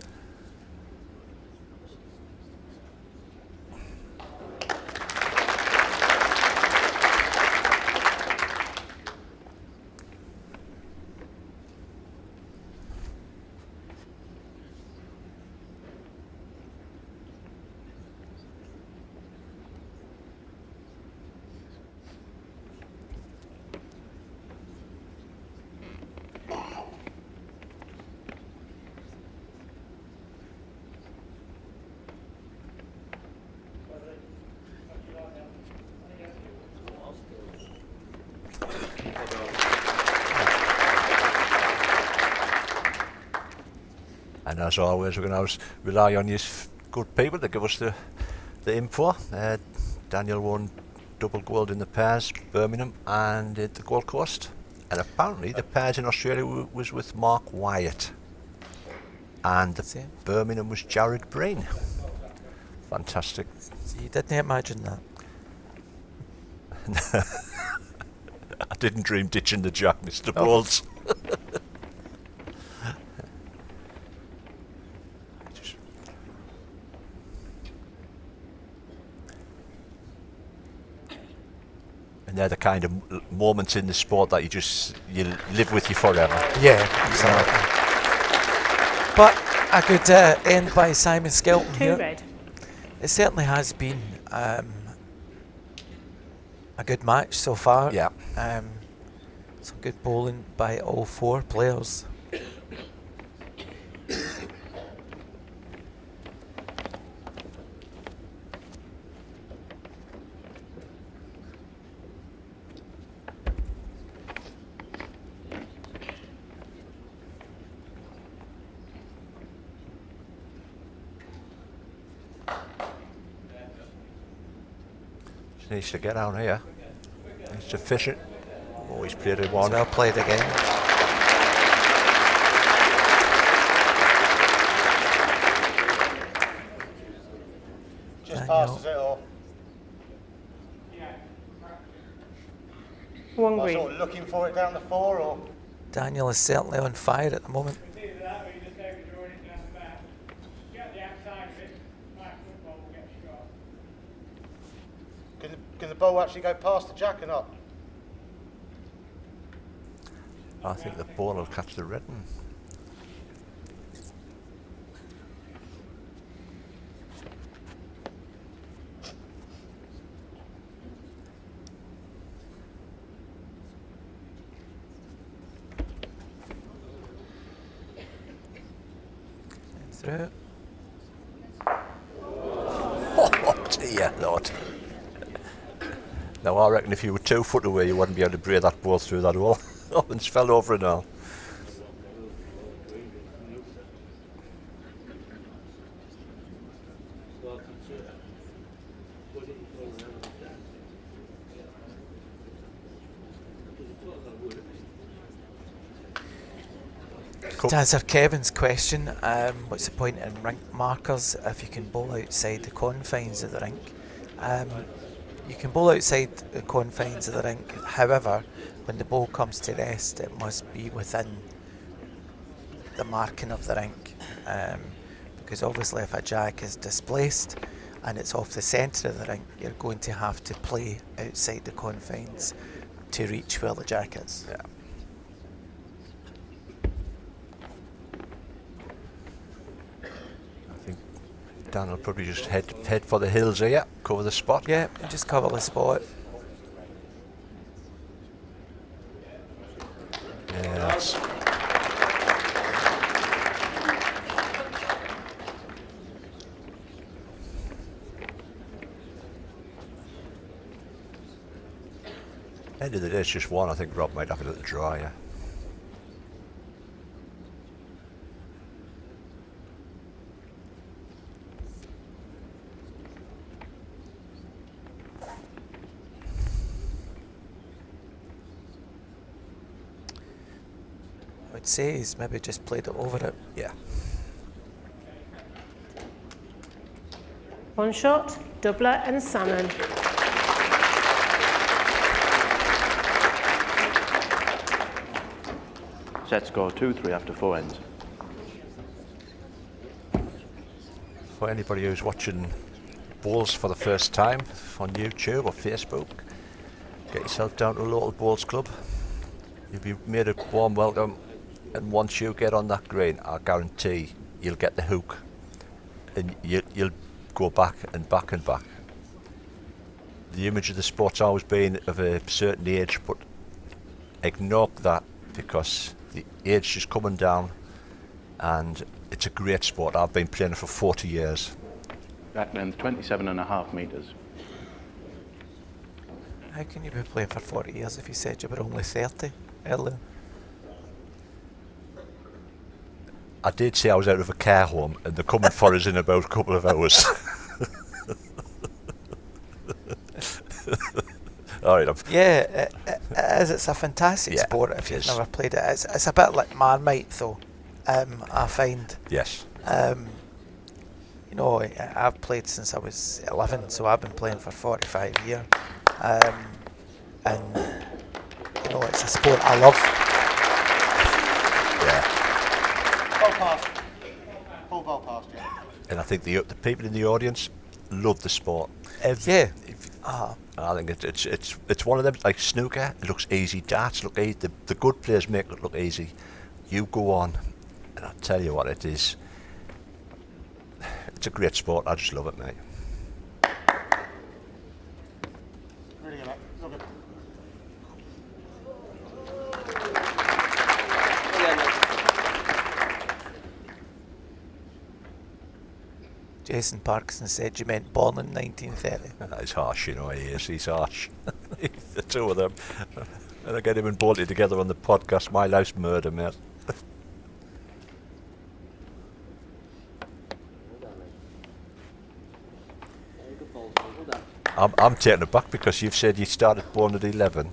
And as always, we're going to rely on you good people to give us the info. Daniel won double gold in the pairs, Birmingham and the Gold Coast. And apparently the pairs in Australia was with Mark Wyatt. And the Birmingham was Jared Breen. Fantastic. So you didn't imagine that? I didn't dream ditching the Jack, Mr. Bowles. And they're the kind of moments in the sport that you live with you forever. Yeah, absolutely. But I could end by Simon Skelton here. Red. It certainly has been a good match so far. Yeah. Some good bowling by all four players. Needs to get out here. Needs to fish it. Oh, he's played it one. Well played again. Just passes it or? One Am I green. sort of looking for it down the 4 or? Daniel is certainly on fire at the moment. Can the ball actually go past the Jack or not? I think the ball will catch the red one. Through. Oh dear Lord. Now I reckon if you were 2 foot away you wouldn't be able to braid that ball through that hole. Oh, and fell over it now. To answer Kevin's question, what's the point in rink markers if you can bowl outside the confines of the rink? You can bowl outside the confines of the rink, however, when the ball comes to rest, it must be within the marking of the rink. Because obviously if a jack is displaced and it's off the centre of the rink, you're going to have to play outside the confines to reach where the jack is. Yeah. Dan will probably just head for the hills here, cover the spot. Yeah, just cover the spot. Yeah, that's end of the day, it's just one. I think Rob might have it at the draw, yeah. I'd say he's maybe just played it over it. Yeah. One shot, Doubler and Salmon. Set score 2-3 after 4 ends. For anybody who's watching bowls for the first time on YouTube or Facebook, get yourself down to a local bowls club. You'll be made a warm welcome, and once you get on that green, I guarantee you'll get the hook, and you'll go back and back and back. The image of the sport's always been of a certain age, but ignore that because the age is coming down, and it's a great sport. I've been playing it for 40 years. Back length 27.5 metres. How can you be playing for 40 years if you said you were only 30 earlier? I did say I was out of a care home, and they're coming for us in about a couple of hours. All right. Yeah, it is. It's a fantastic sport if you've never played it. It's a bit like Marmite, though. I find. Yes. You know, I've played since I was 11, so I've been playing for 45 years. And you know, it's a sport I love. Yeah. Ball past. Full ball past, yeah. And I think the people in the audience love the sport. I think it's one of them, like snooker. It looks easy. Darts look easy. The good players make it look easy. You go on, and I tell you what, it is. It's a great sport. I just love it, mate. Really good, mate. Look good. Jason Parkinson said you meant born in 1930. That's harsh, you know. He's harsh. The two of them. And I get him and Bolty together on the podcast. My life's murder, mate. I'm taken aback because you've said you started born at 11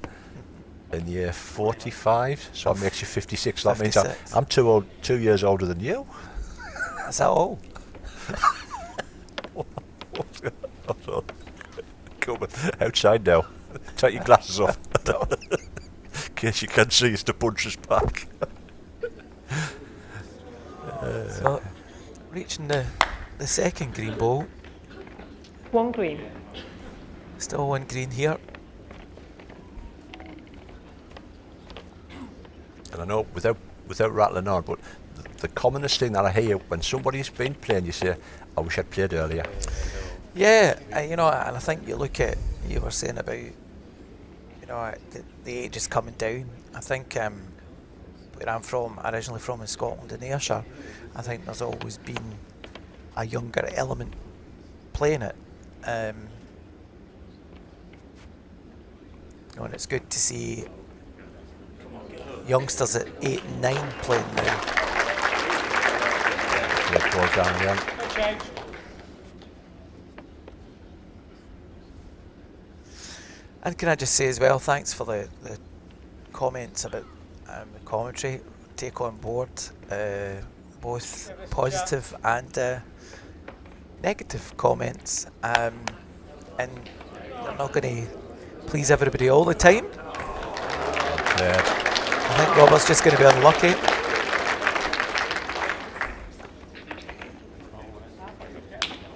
and you're 45, so that makes you 56. That means I'm 2 years older than you. Is that all? Come on, outside now. Take your glasses off. In case you can see us to punch us back. So, reaching the second green ball. 1 green. Still 1 green here. And I know, without rattling on, but the commonest thing that I hear when somebody's been playing, you say, I wish I'd played earlier. Yeah, you know, and I think you look at, you were saying about, you know, the age is coming down. I think where I'm from, originally from in Scotland, in Ayrshire, I think there's always been a younger element playing it. You know, and it's good to see youngsters at 8 and 9 playing now. And can I just say as well, thanks for the comments about the commentary. Take on board both positive and negative comments. And they're not going to please everybody all the time. Yeah. I think Robert's just going to be unlucky.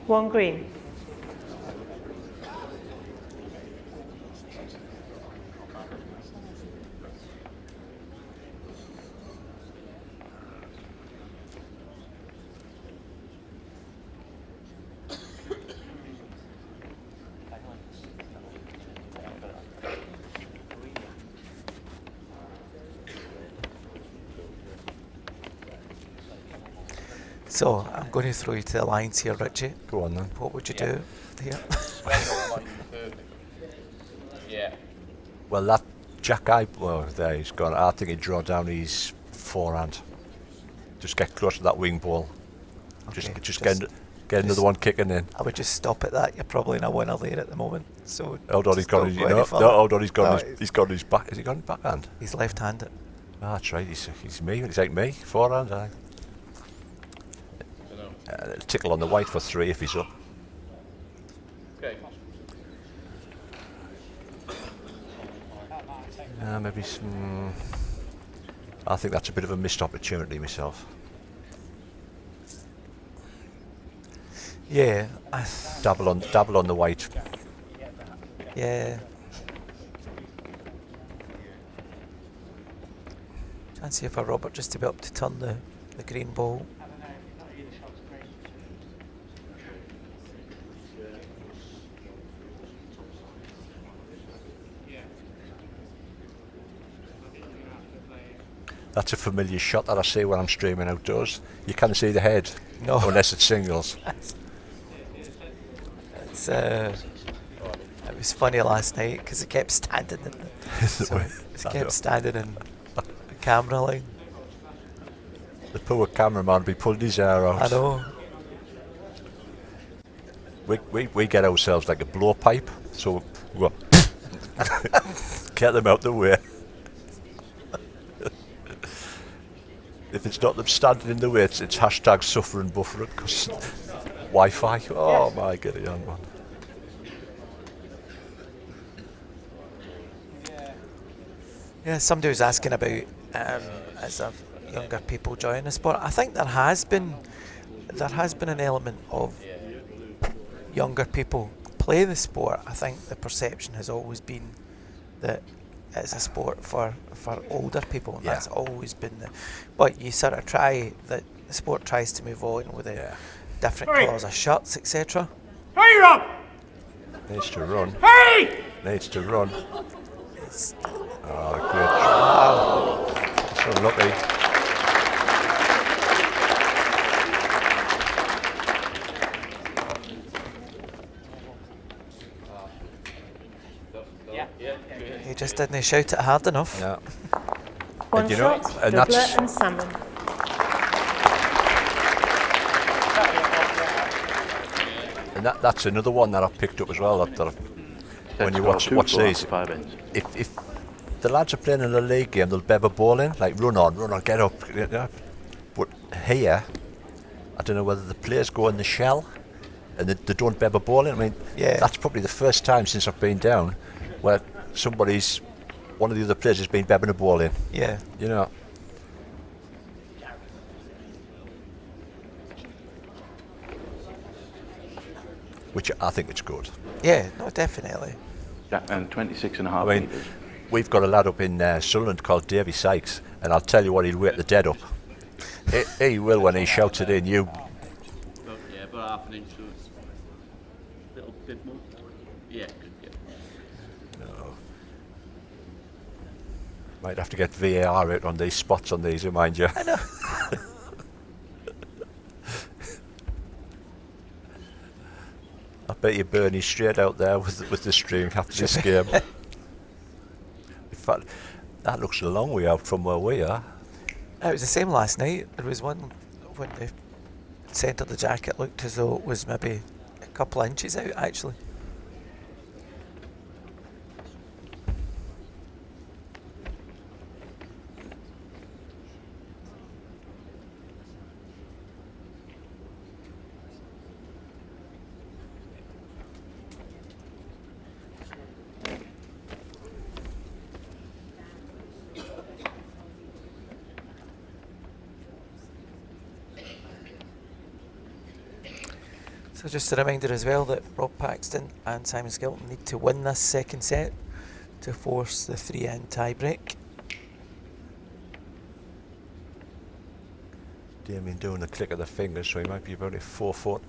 One green. So I'm going to throw you to the lines here, Richie. Go on then. What would you do here? Yeah. Well, that Jack there he's gone. I think he'd draw down his forehand. Just get close to that wing ball. Okay, Just get another one kicking in. I would just stop at that. You're probably in a winner there at the moment. So hold on, he's got his he's got his back. Has he got his backhand? He's left-handed. Oh, that's right. He's me. He's like me. Forehand. Tickle on the white for 3 if he's up. Okay. Maybe some. I think that's a bit of a missed opportunity myself. Yeah. Dabble on the white. Yeah. Chance here for Robert just to be up to turn the green ball. That's a familiar shot that I see when I'm streaming outdoors. You can't see the head, no, unless it's singles. It was funny last night because it kept standing in the camera line. The poor cameraman be pulling his hair out. I know. We get ourselves like a blowpipe, so we go get them out the way. If it's not them standing in the way, it's hashtag suffering buffering because Wi-Fi. Oh my god, young man. Yeah, somebody was asking about as there younger people joining the sport. I think there has been an element of younger people play the sport. I think the perception has always been that it's a sport for older people, and that's always been the. But you sort of try the sport tries to move on with different colours of shirts, etc. Hurry up! Needs to run. Hurry! Needs to run. Oh, good. So lucky. He just didn't shout it hard enough. Yeah. One shot, doubler and salmon. And that's another one that I've picked up as well. That when you watch these, if the lads are playing in a league game, they'll bever ball in, like run on, get up. But here, I don't know whether the players go in the shell and they don't bever ball in. I mean, that's probably the first time since I've been down where one of the other players has been bebbing a ball in. Yeah. You know. Which I think it's good. Yeah, no, definitely. Yeah, and 26.5 I mean, metres. we've got a lad up in Sunderland called Davy Sykes, and I'll tell you what, he'll wake the dead up. he will when he shouts it in. You. Yeah, about half an inch. So it's a little bit more. Yeah, good. No. Might have to get VAR out on these spots on these, mind you. I know. I bet you Bernie's straight out there with the stream after this game. In fact, that looks a long way out from where we are. It was the same last night. There was one when the centre of the jacket looked as though it was maybe a couple of inches out, actually. So just a reminder as well that R.Paxton and S.Skelton need to win this second set to force the 3-end tie-break. Damien doing the click of the fingers, so he might be about a 4 foot.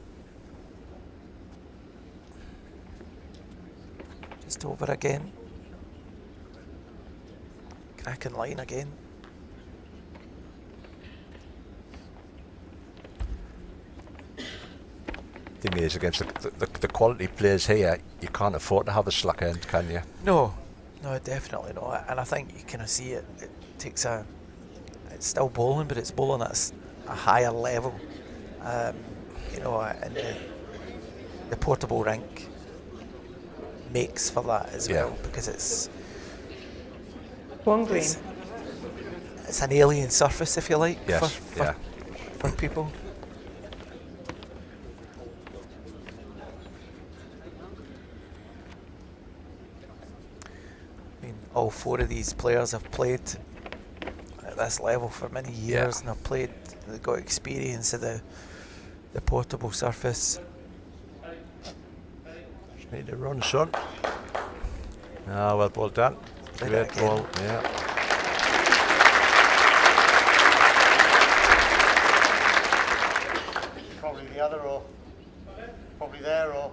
Just over again. Cracking line again. Thing is, against the quality players here, you can't afford to have a slack end, can you? No, definitely not. And I think you kind of see it. It takes it's still bowling, but it's bowling at a higher level. You know, and the portable rink makes for that as well, because it's one green. It's an alien surface, if you like, for people. All 4 of these players have played at this level for many years, and they've got experience of the portable surface. Just need to run, son. Well done. Great ball, Probably the other or probably there or.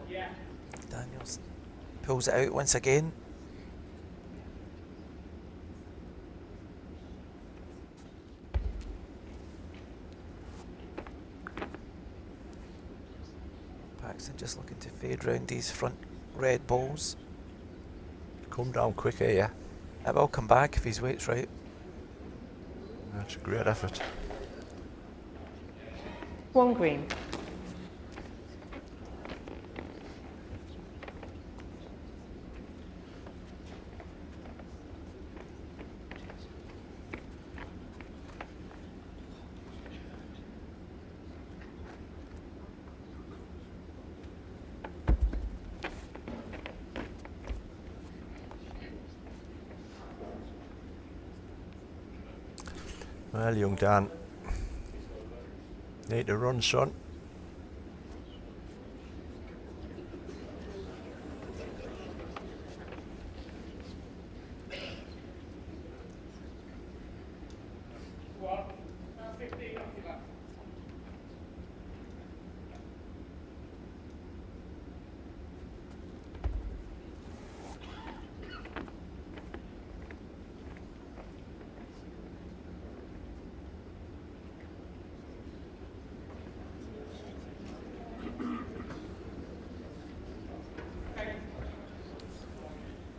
Daniels pulls it out once again. Paxton just looking to fade round these front red balls. Come down quick here, It will come back if his weight's right. That's a great effort. 1 green. Well, young Dan, need to run, son.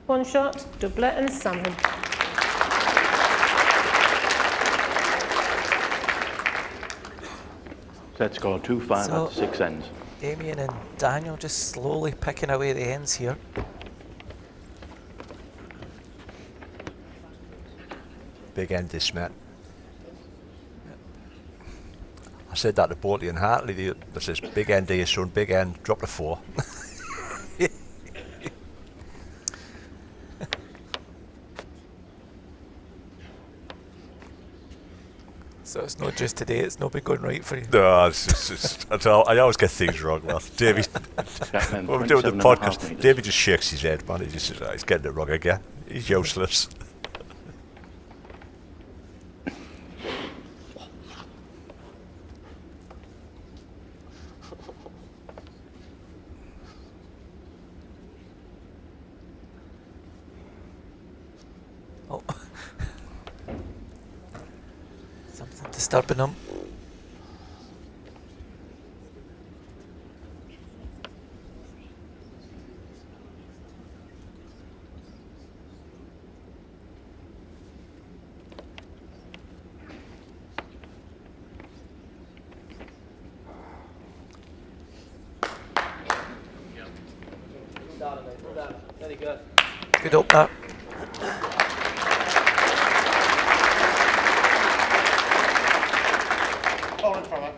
One shot, doubler and salmon. Set score 2-5 So- at 6 ends. Damien and Daniel just slowly picking away the ends here. Big end this, Matt. I said that to Bortley and Hartley. They says, big end here, son, big end, drop the 4. So it's not just today, it's not been going right for you. No, I always get things wrong. Well, Davey, when we're doing the podcast, Davey just shakes his head, man. He just says, oh, he's getting it wrong again. He's useless. Oh. Something disturbing him. Very good. Good opener. Hold from it.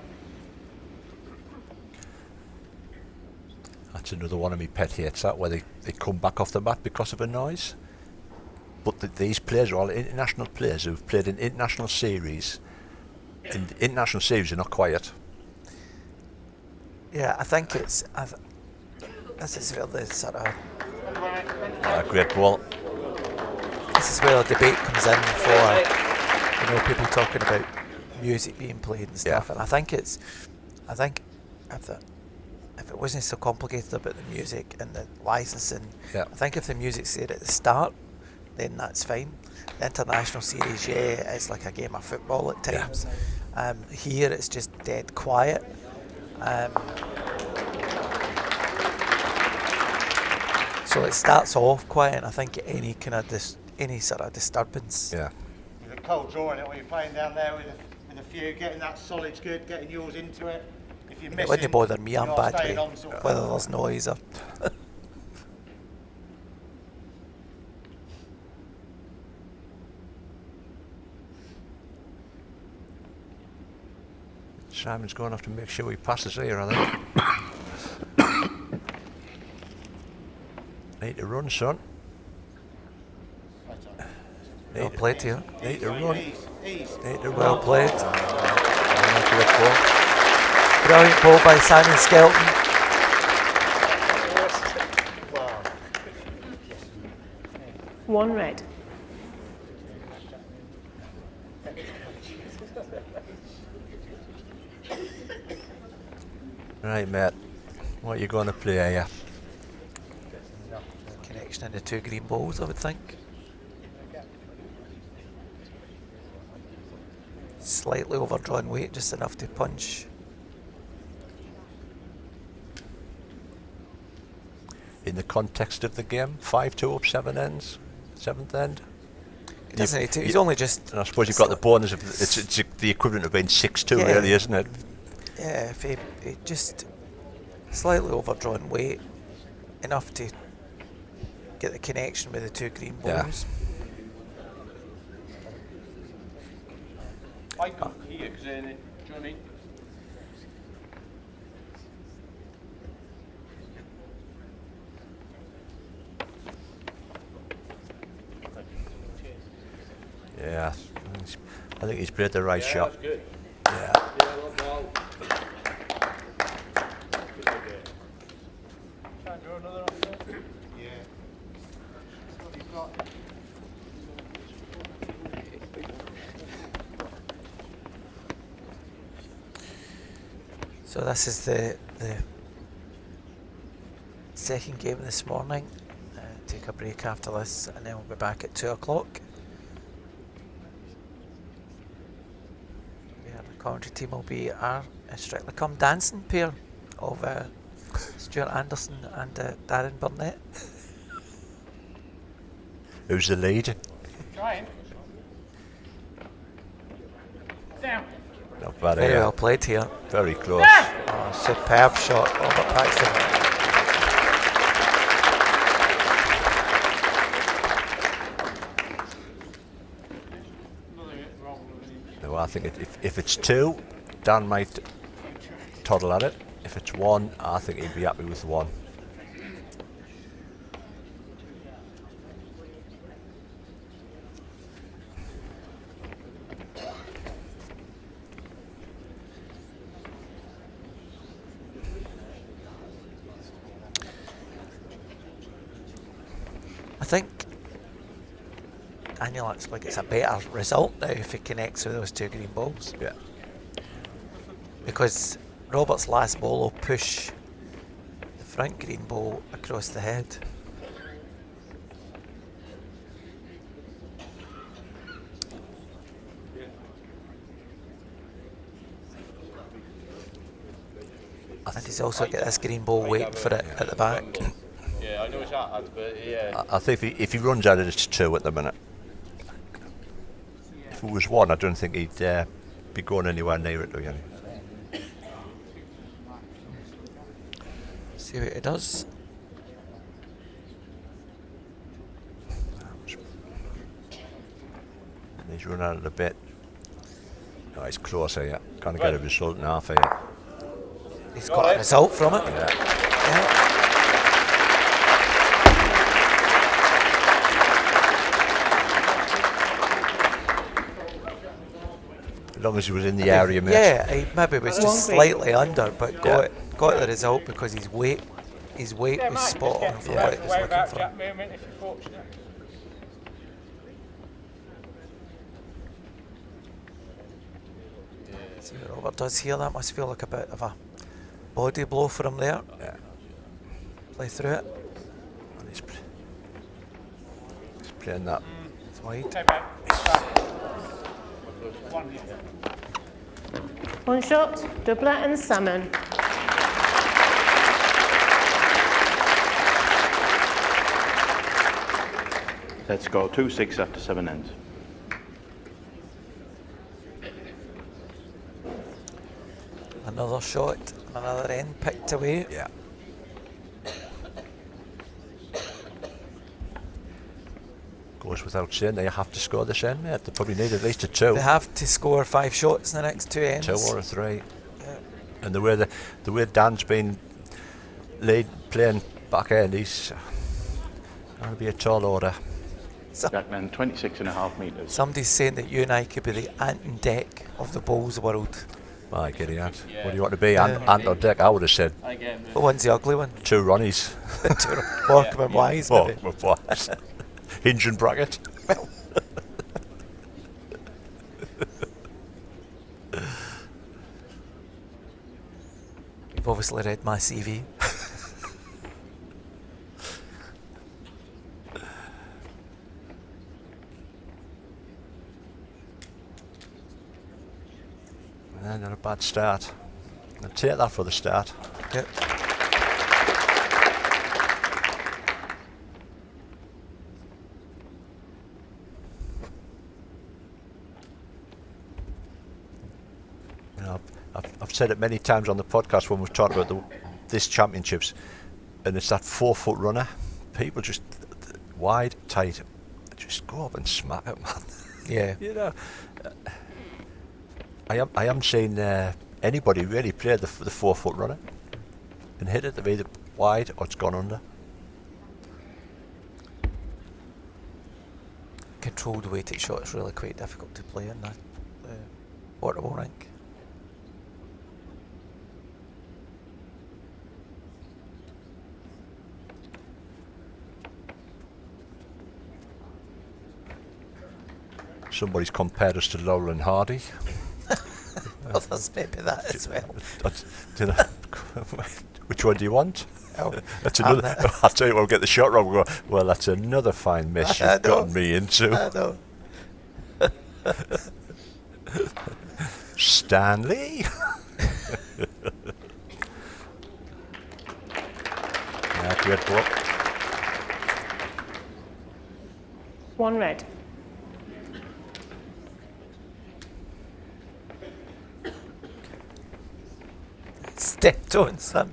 That's another one of my pet hates, that where they come back off the mat because of a noise. But these players are all international players who've played in international series. And international series are not quiet. Yeah, I think it's. This is where the sort of. Great ball. This is where the debate comes in for people talking about music being played and stuff. Yeah. And I think if it wasn't so complicated about the music and the licensing, Yeah. I think if the music's there at the start, then that's fine. The international series, yeah, it's like a game of football at times. Here it's just dead quiet. So it starts off quiet, and I think any kind of any sort of disturbance. Yeah. With a cold drawing it when you're playing down there with a few, getting that solid's good, getting yours into it. If you're It missing, wouldn't bother me, you're I'm not bad staying with on sort of whether there's noise or. Simon's going to have to make sure he passes here, I think. Need to run, son. Well played here. Need to run. ease. Need to Well run. played. Great ball. Brilliant ball by S.Skelton. Wow. 1 red. Right, Matt. What are you going to play here? Connection into 2 green balls, I would think. Slightly overdrawn weight, just enough to punch. In the context of the game, 5-2 up 7 ends, 7th end. He doesn't need to. He's only just. And I suppose you've got the bonus of it's the equivalent of being 6-2, Yeah. really, isn't it? Yeah, if he just slightly overdrawn weight, enough to get the connection with the two green balls. I come here because do you know what I mean? Yeah, I think he's played the right shot. That's good. Yeah. Try and draw another off there. Yeah. What have you got? So this is the second game this morning. Take a break after this, and then we'll be back at 2 o'clock. Yeah, the commentary team will be our Strictly Come Dancing pair of Stuart Anderson and Darren Burnett. Who's the lead? Trying. Down. Not bad. Very well played here. Very close. Oh, superb shot, R.Paxton. No, I think if it's 2, Dan might toddle at it. If it's 1, I think he'd be happy with 1. I think Daniel actually gets a better result now if he connects with those two green balls. Yeah. Because Robert's last ball will push the front green ball across the head. And he's also got this green ball waiting for it at the back. Yeah, I know it's hard, but yeah. I think if he runs at it, it's 2 at the minute. If it was 1, I don't think he'd be going anywhere near it again. See what he does. And he's run at it a bit. No, he's closer, yeah. Can't get a result in half here. He's got a result from it. Yeah. As long as he was in the area, mate. Yeah, he maybe was just slightly under, but got the result because his weight was spot on for what he was looking for. Jack movement if you're fortunate. See what Robert does here. That must feel like a bit of a body blow for him there. Yeah. Play through it. And he's playing that. It's wide. One shot, doubler and salmon. Let's go 2-6 after 7 ends. Another shot, another end picked away. Yeah. Goes without saying they have to score this end, mate. They probably need at least a 2. They have to score 5 shots in the next 2 ends. 2 or a 3. Yeah. And the way Dan's been playing back end, he's going to be a tall order. Jackman, 26.5 metres. Somebody's saying that you and I could be the Ant and Deck of the bowls world. My giddy aunt. What do you want to be? Ant or Deck? I would have said But one's the ugly one. 2 Ronnies. Morecambe and Wise, maybe. Wise. Hinge and bracket. You've obviously read my CV. And not a bad start. I'll take that for the start. Yep. said it many times on the podcast when we've talked about this championships, and it's that 4-foot runner. People just wide, tight, just go up and smack it, man. Yeah. You know, I haven't seen anybody really play the 4-foot runner and hit it. They've either wide or it's gone under. Controlled weighted shot is really quite difficult to play in that portable rink. Somebody's compared us to Laurel and Hardy. Well, there's maybe that as well. Which one do you want? Oh, that's another. I'll tell you, we'll get the shot wrong. We'll go, well, that's another fine mess you've gotten me into. I know. Stanley. Yeah, great ball. 1 red. Stepped on, son.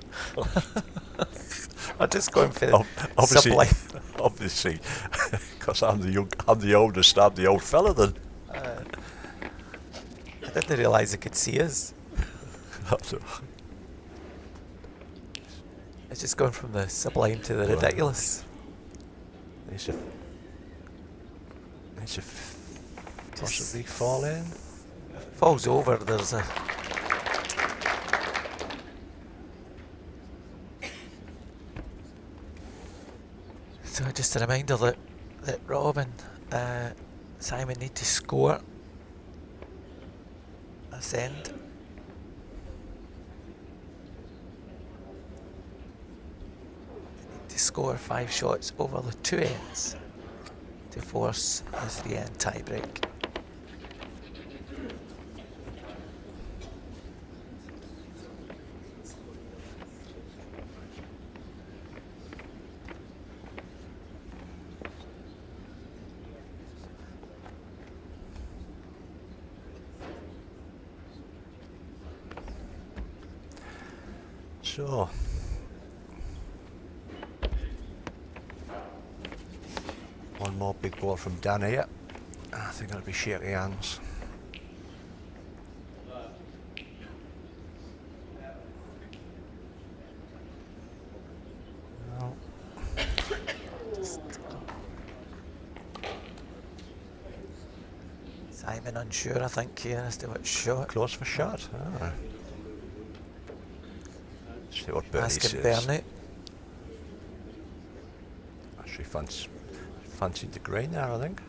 I'm just going for sublime. Obviously, because I'm the oldest, I'm the old fella then. I didn't realise they could see us. It's just going from the sublime to the ridiculous. Needs to possibly fall in. Falls over, there's a... So just a reminder that Rob and Simon need to score this end. Need to score 5 shots over the 2 ends to force a 3-end tie break. So, one more big ball from Dan here. I think it'll be shaky hands. No. Simon unsure, I think, here as to which shot. Close for shot. Ah. See what Bernie Asking says. Bernie. Actually fancied the green there, I think.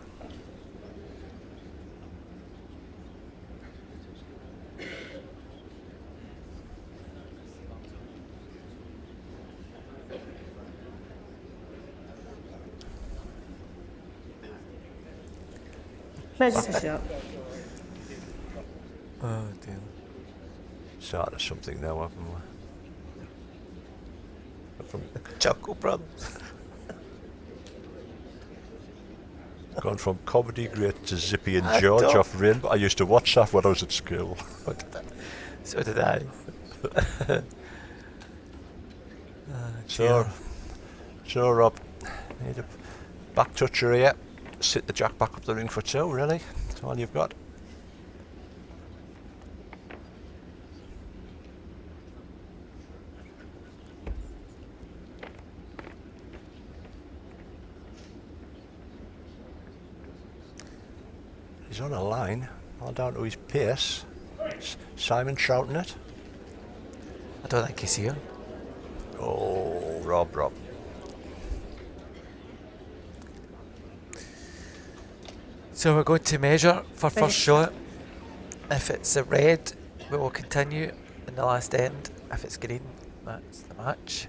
Register shot. Oh dear. Started something now, haven't we? From Chuckle Brothers. gone from comedy great to Zippy and George off Rainbow. I used to watch that when I was at school. So did I. So Rob, need a back toucher here. Sit the jack back up the ring for 2, really. That's all you've got. He's on a line, all down to his pace. Simon shouting it. I don't think he's here. Oh, Rob. So we're going to measure for first shot. If it's a red, we will continue in the last end. If it's green, that's the match.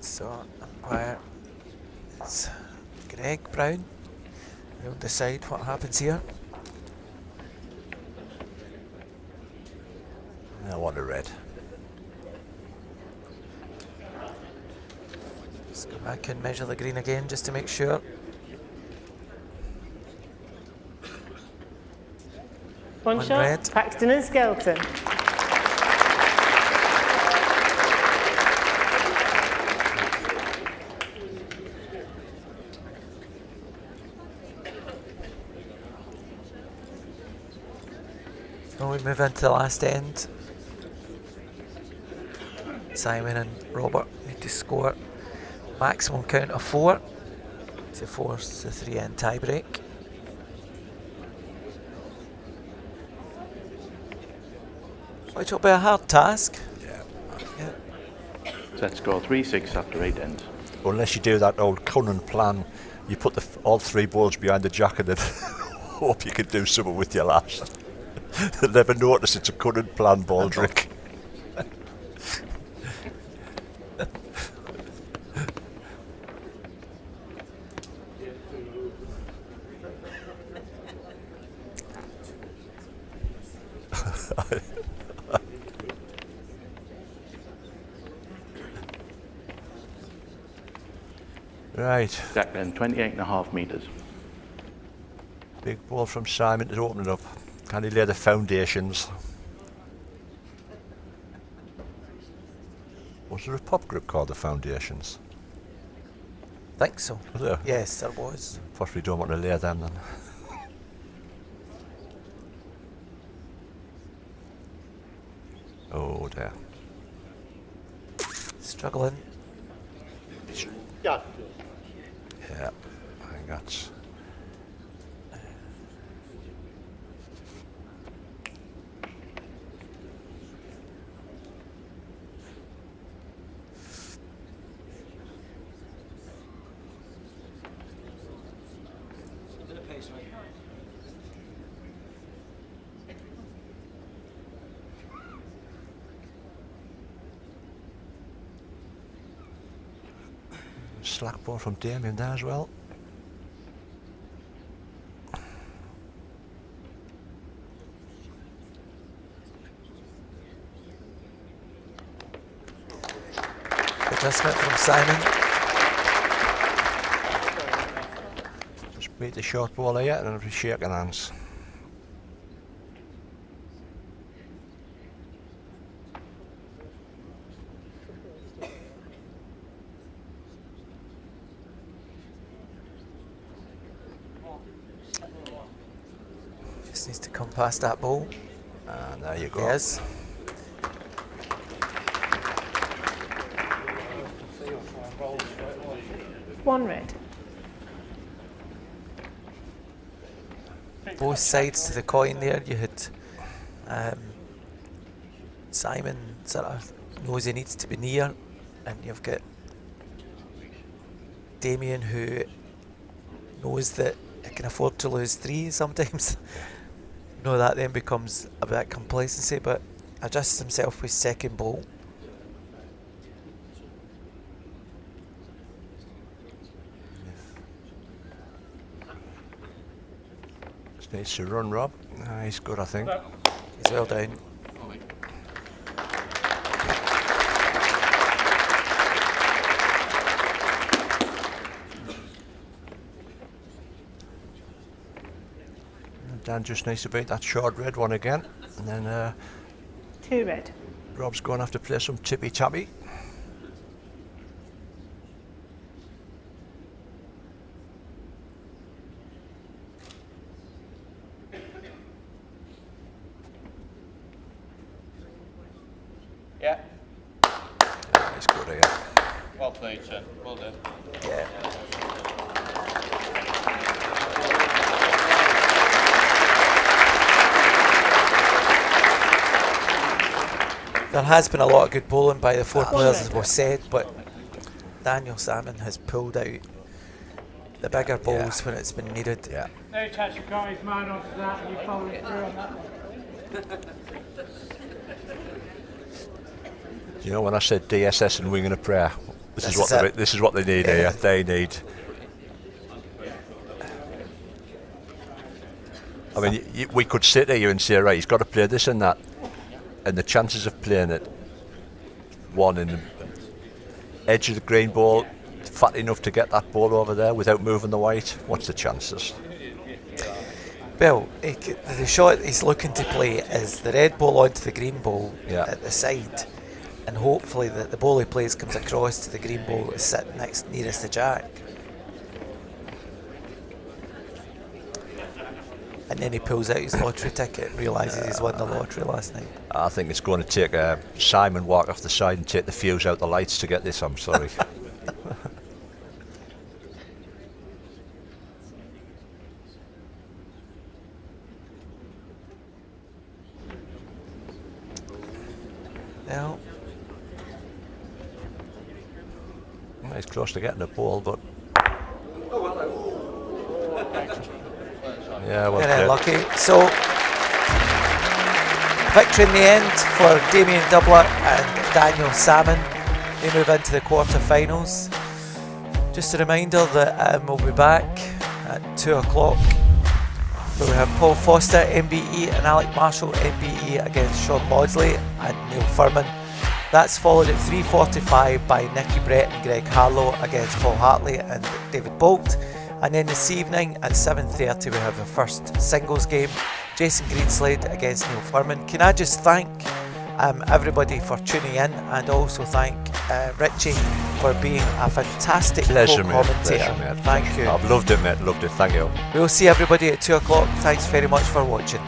So umpire is Greg Brown. We'll decide what happens here. I want a red. Let's go back and measure the green again just to make sure. One shot, red. Paxton and Skelton. So we move into the last end. Simon and Robert need to score maximum count of 4 to force the 3-end tiebreak. Which will be a hard task. Yeah. Set score 3-6 after 8 ends. Unless you do that old Conan plan, you put all 3 balls behind the jacket and hope you can do something with your last. They'll never notice it's a Conan plan ball trick. Right. Back then, 28.5 metres. Big ball from Simon to open it up. Can he lay the foundations? Was there a pop group called the Foundations? Think so. Was there? Yes, there was. Possibly don't want to lay them then. Oh dear. Struggling. Yeah. Yeah, I think that's... Slack ball from Damien there as well. Adjustment from Simon. Just beat the short ball here and it'll be shaking hands. Just needs to come past that ball. And there you go. Yes. One red. Both sides to the coin there. You had Simon sort of knows he needs to be near, and you've got Damien who knows that he can afford to lose 3 sometimes. No, that then becomes a bit complacency, but adjusts himself with second ball. Just needs to run, Rob. He's good, I think. He's well down. Dan just needs to beat that short red one again, and then 2 red. Rob's going to have to play some tippy-tappy. Yeah. Yeah, he's good here. Well played, son. Well done. Yeah. There has been a lot of good bowling by the 4 players, as was said, but Daniel Salmon has pulled out the bigger balls when it's been needed. Yeah. No chance you got his man onto that and you followed through on that one. You know, when I said DSS and wing and a prayer, this is what they need here. They need. I mean, we could sit here and say, right, he's got to play this and that, and the chances of playing it, one in the edge of the green ball, fat enough to get that ball over there without moving the weight? What's the chances? Well, the shot he's looking to play is the red ball onto the green ball at the side, and hopefully the ball he plays comes across to the green ball that's sitting nearest the jack. And then he pulls out his lottery ticket and realises he's won the lottery last night. I think it's going to take Simon walk off the side and take the fuse out the lights to get this, I'm sorry. Well, he's close to getting the ball, but yeah, well, very lucky. So, victory in the end for D.Doubler and D.Salmon. They move into the quarter-finals. Just a reminder that we'll be back at 2 o'clock. Where we have Paul Foster, MBE, and Alec Marshall, MBE, against Sean Maudsley and Neil Furman. That's followed at 3:45 by Nicky Brett and Greg Harlow against Paul Hartley and David Bolt. And then this evening at 7:30 we have the first singles game, Jason Greenslade against Neil Furman. Can I just thank everybody for tuning in, and also thank Richie for being a fantastic co-commentator. Thank you. I've loved it, mate. Loved it. Thank you. We'll see everybody at 2 o'clock. Thanks very much for watching.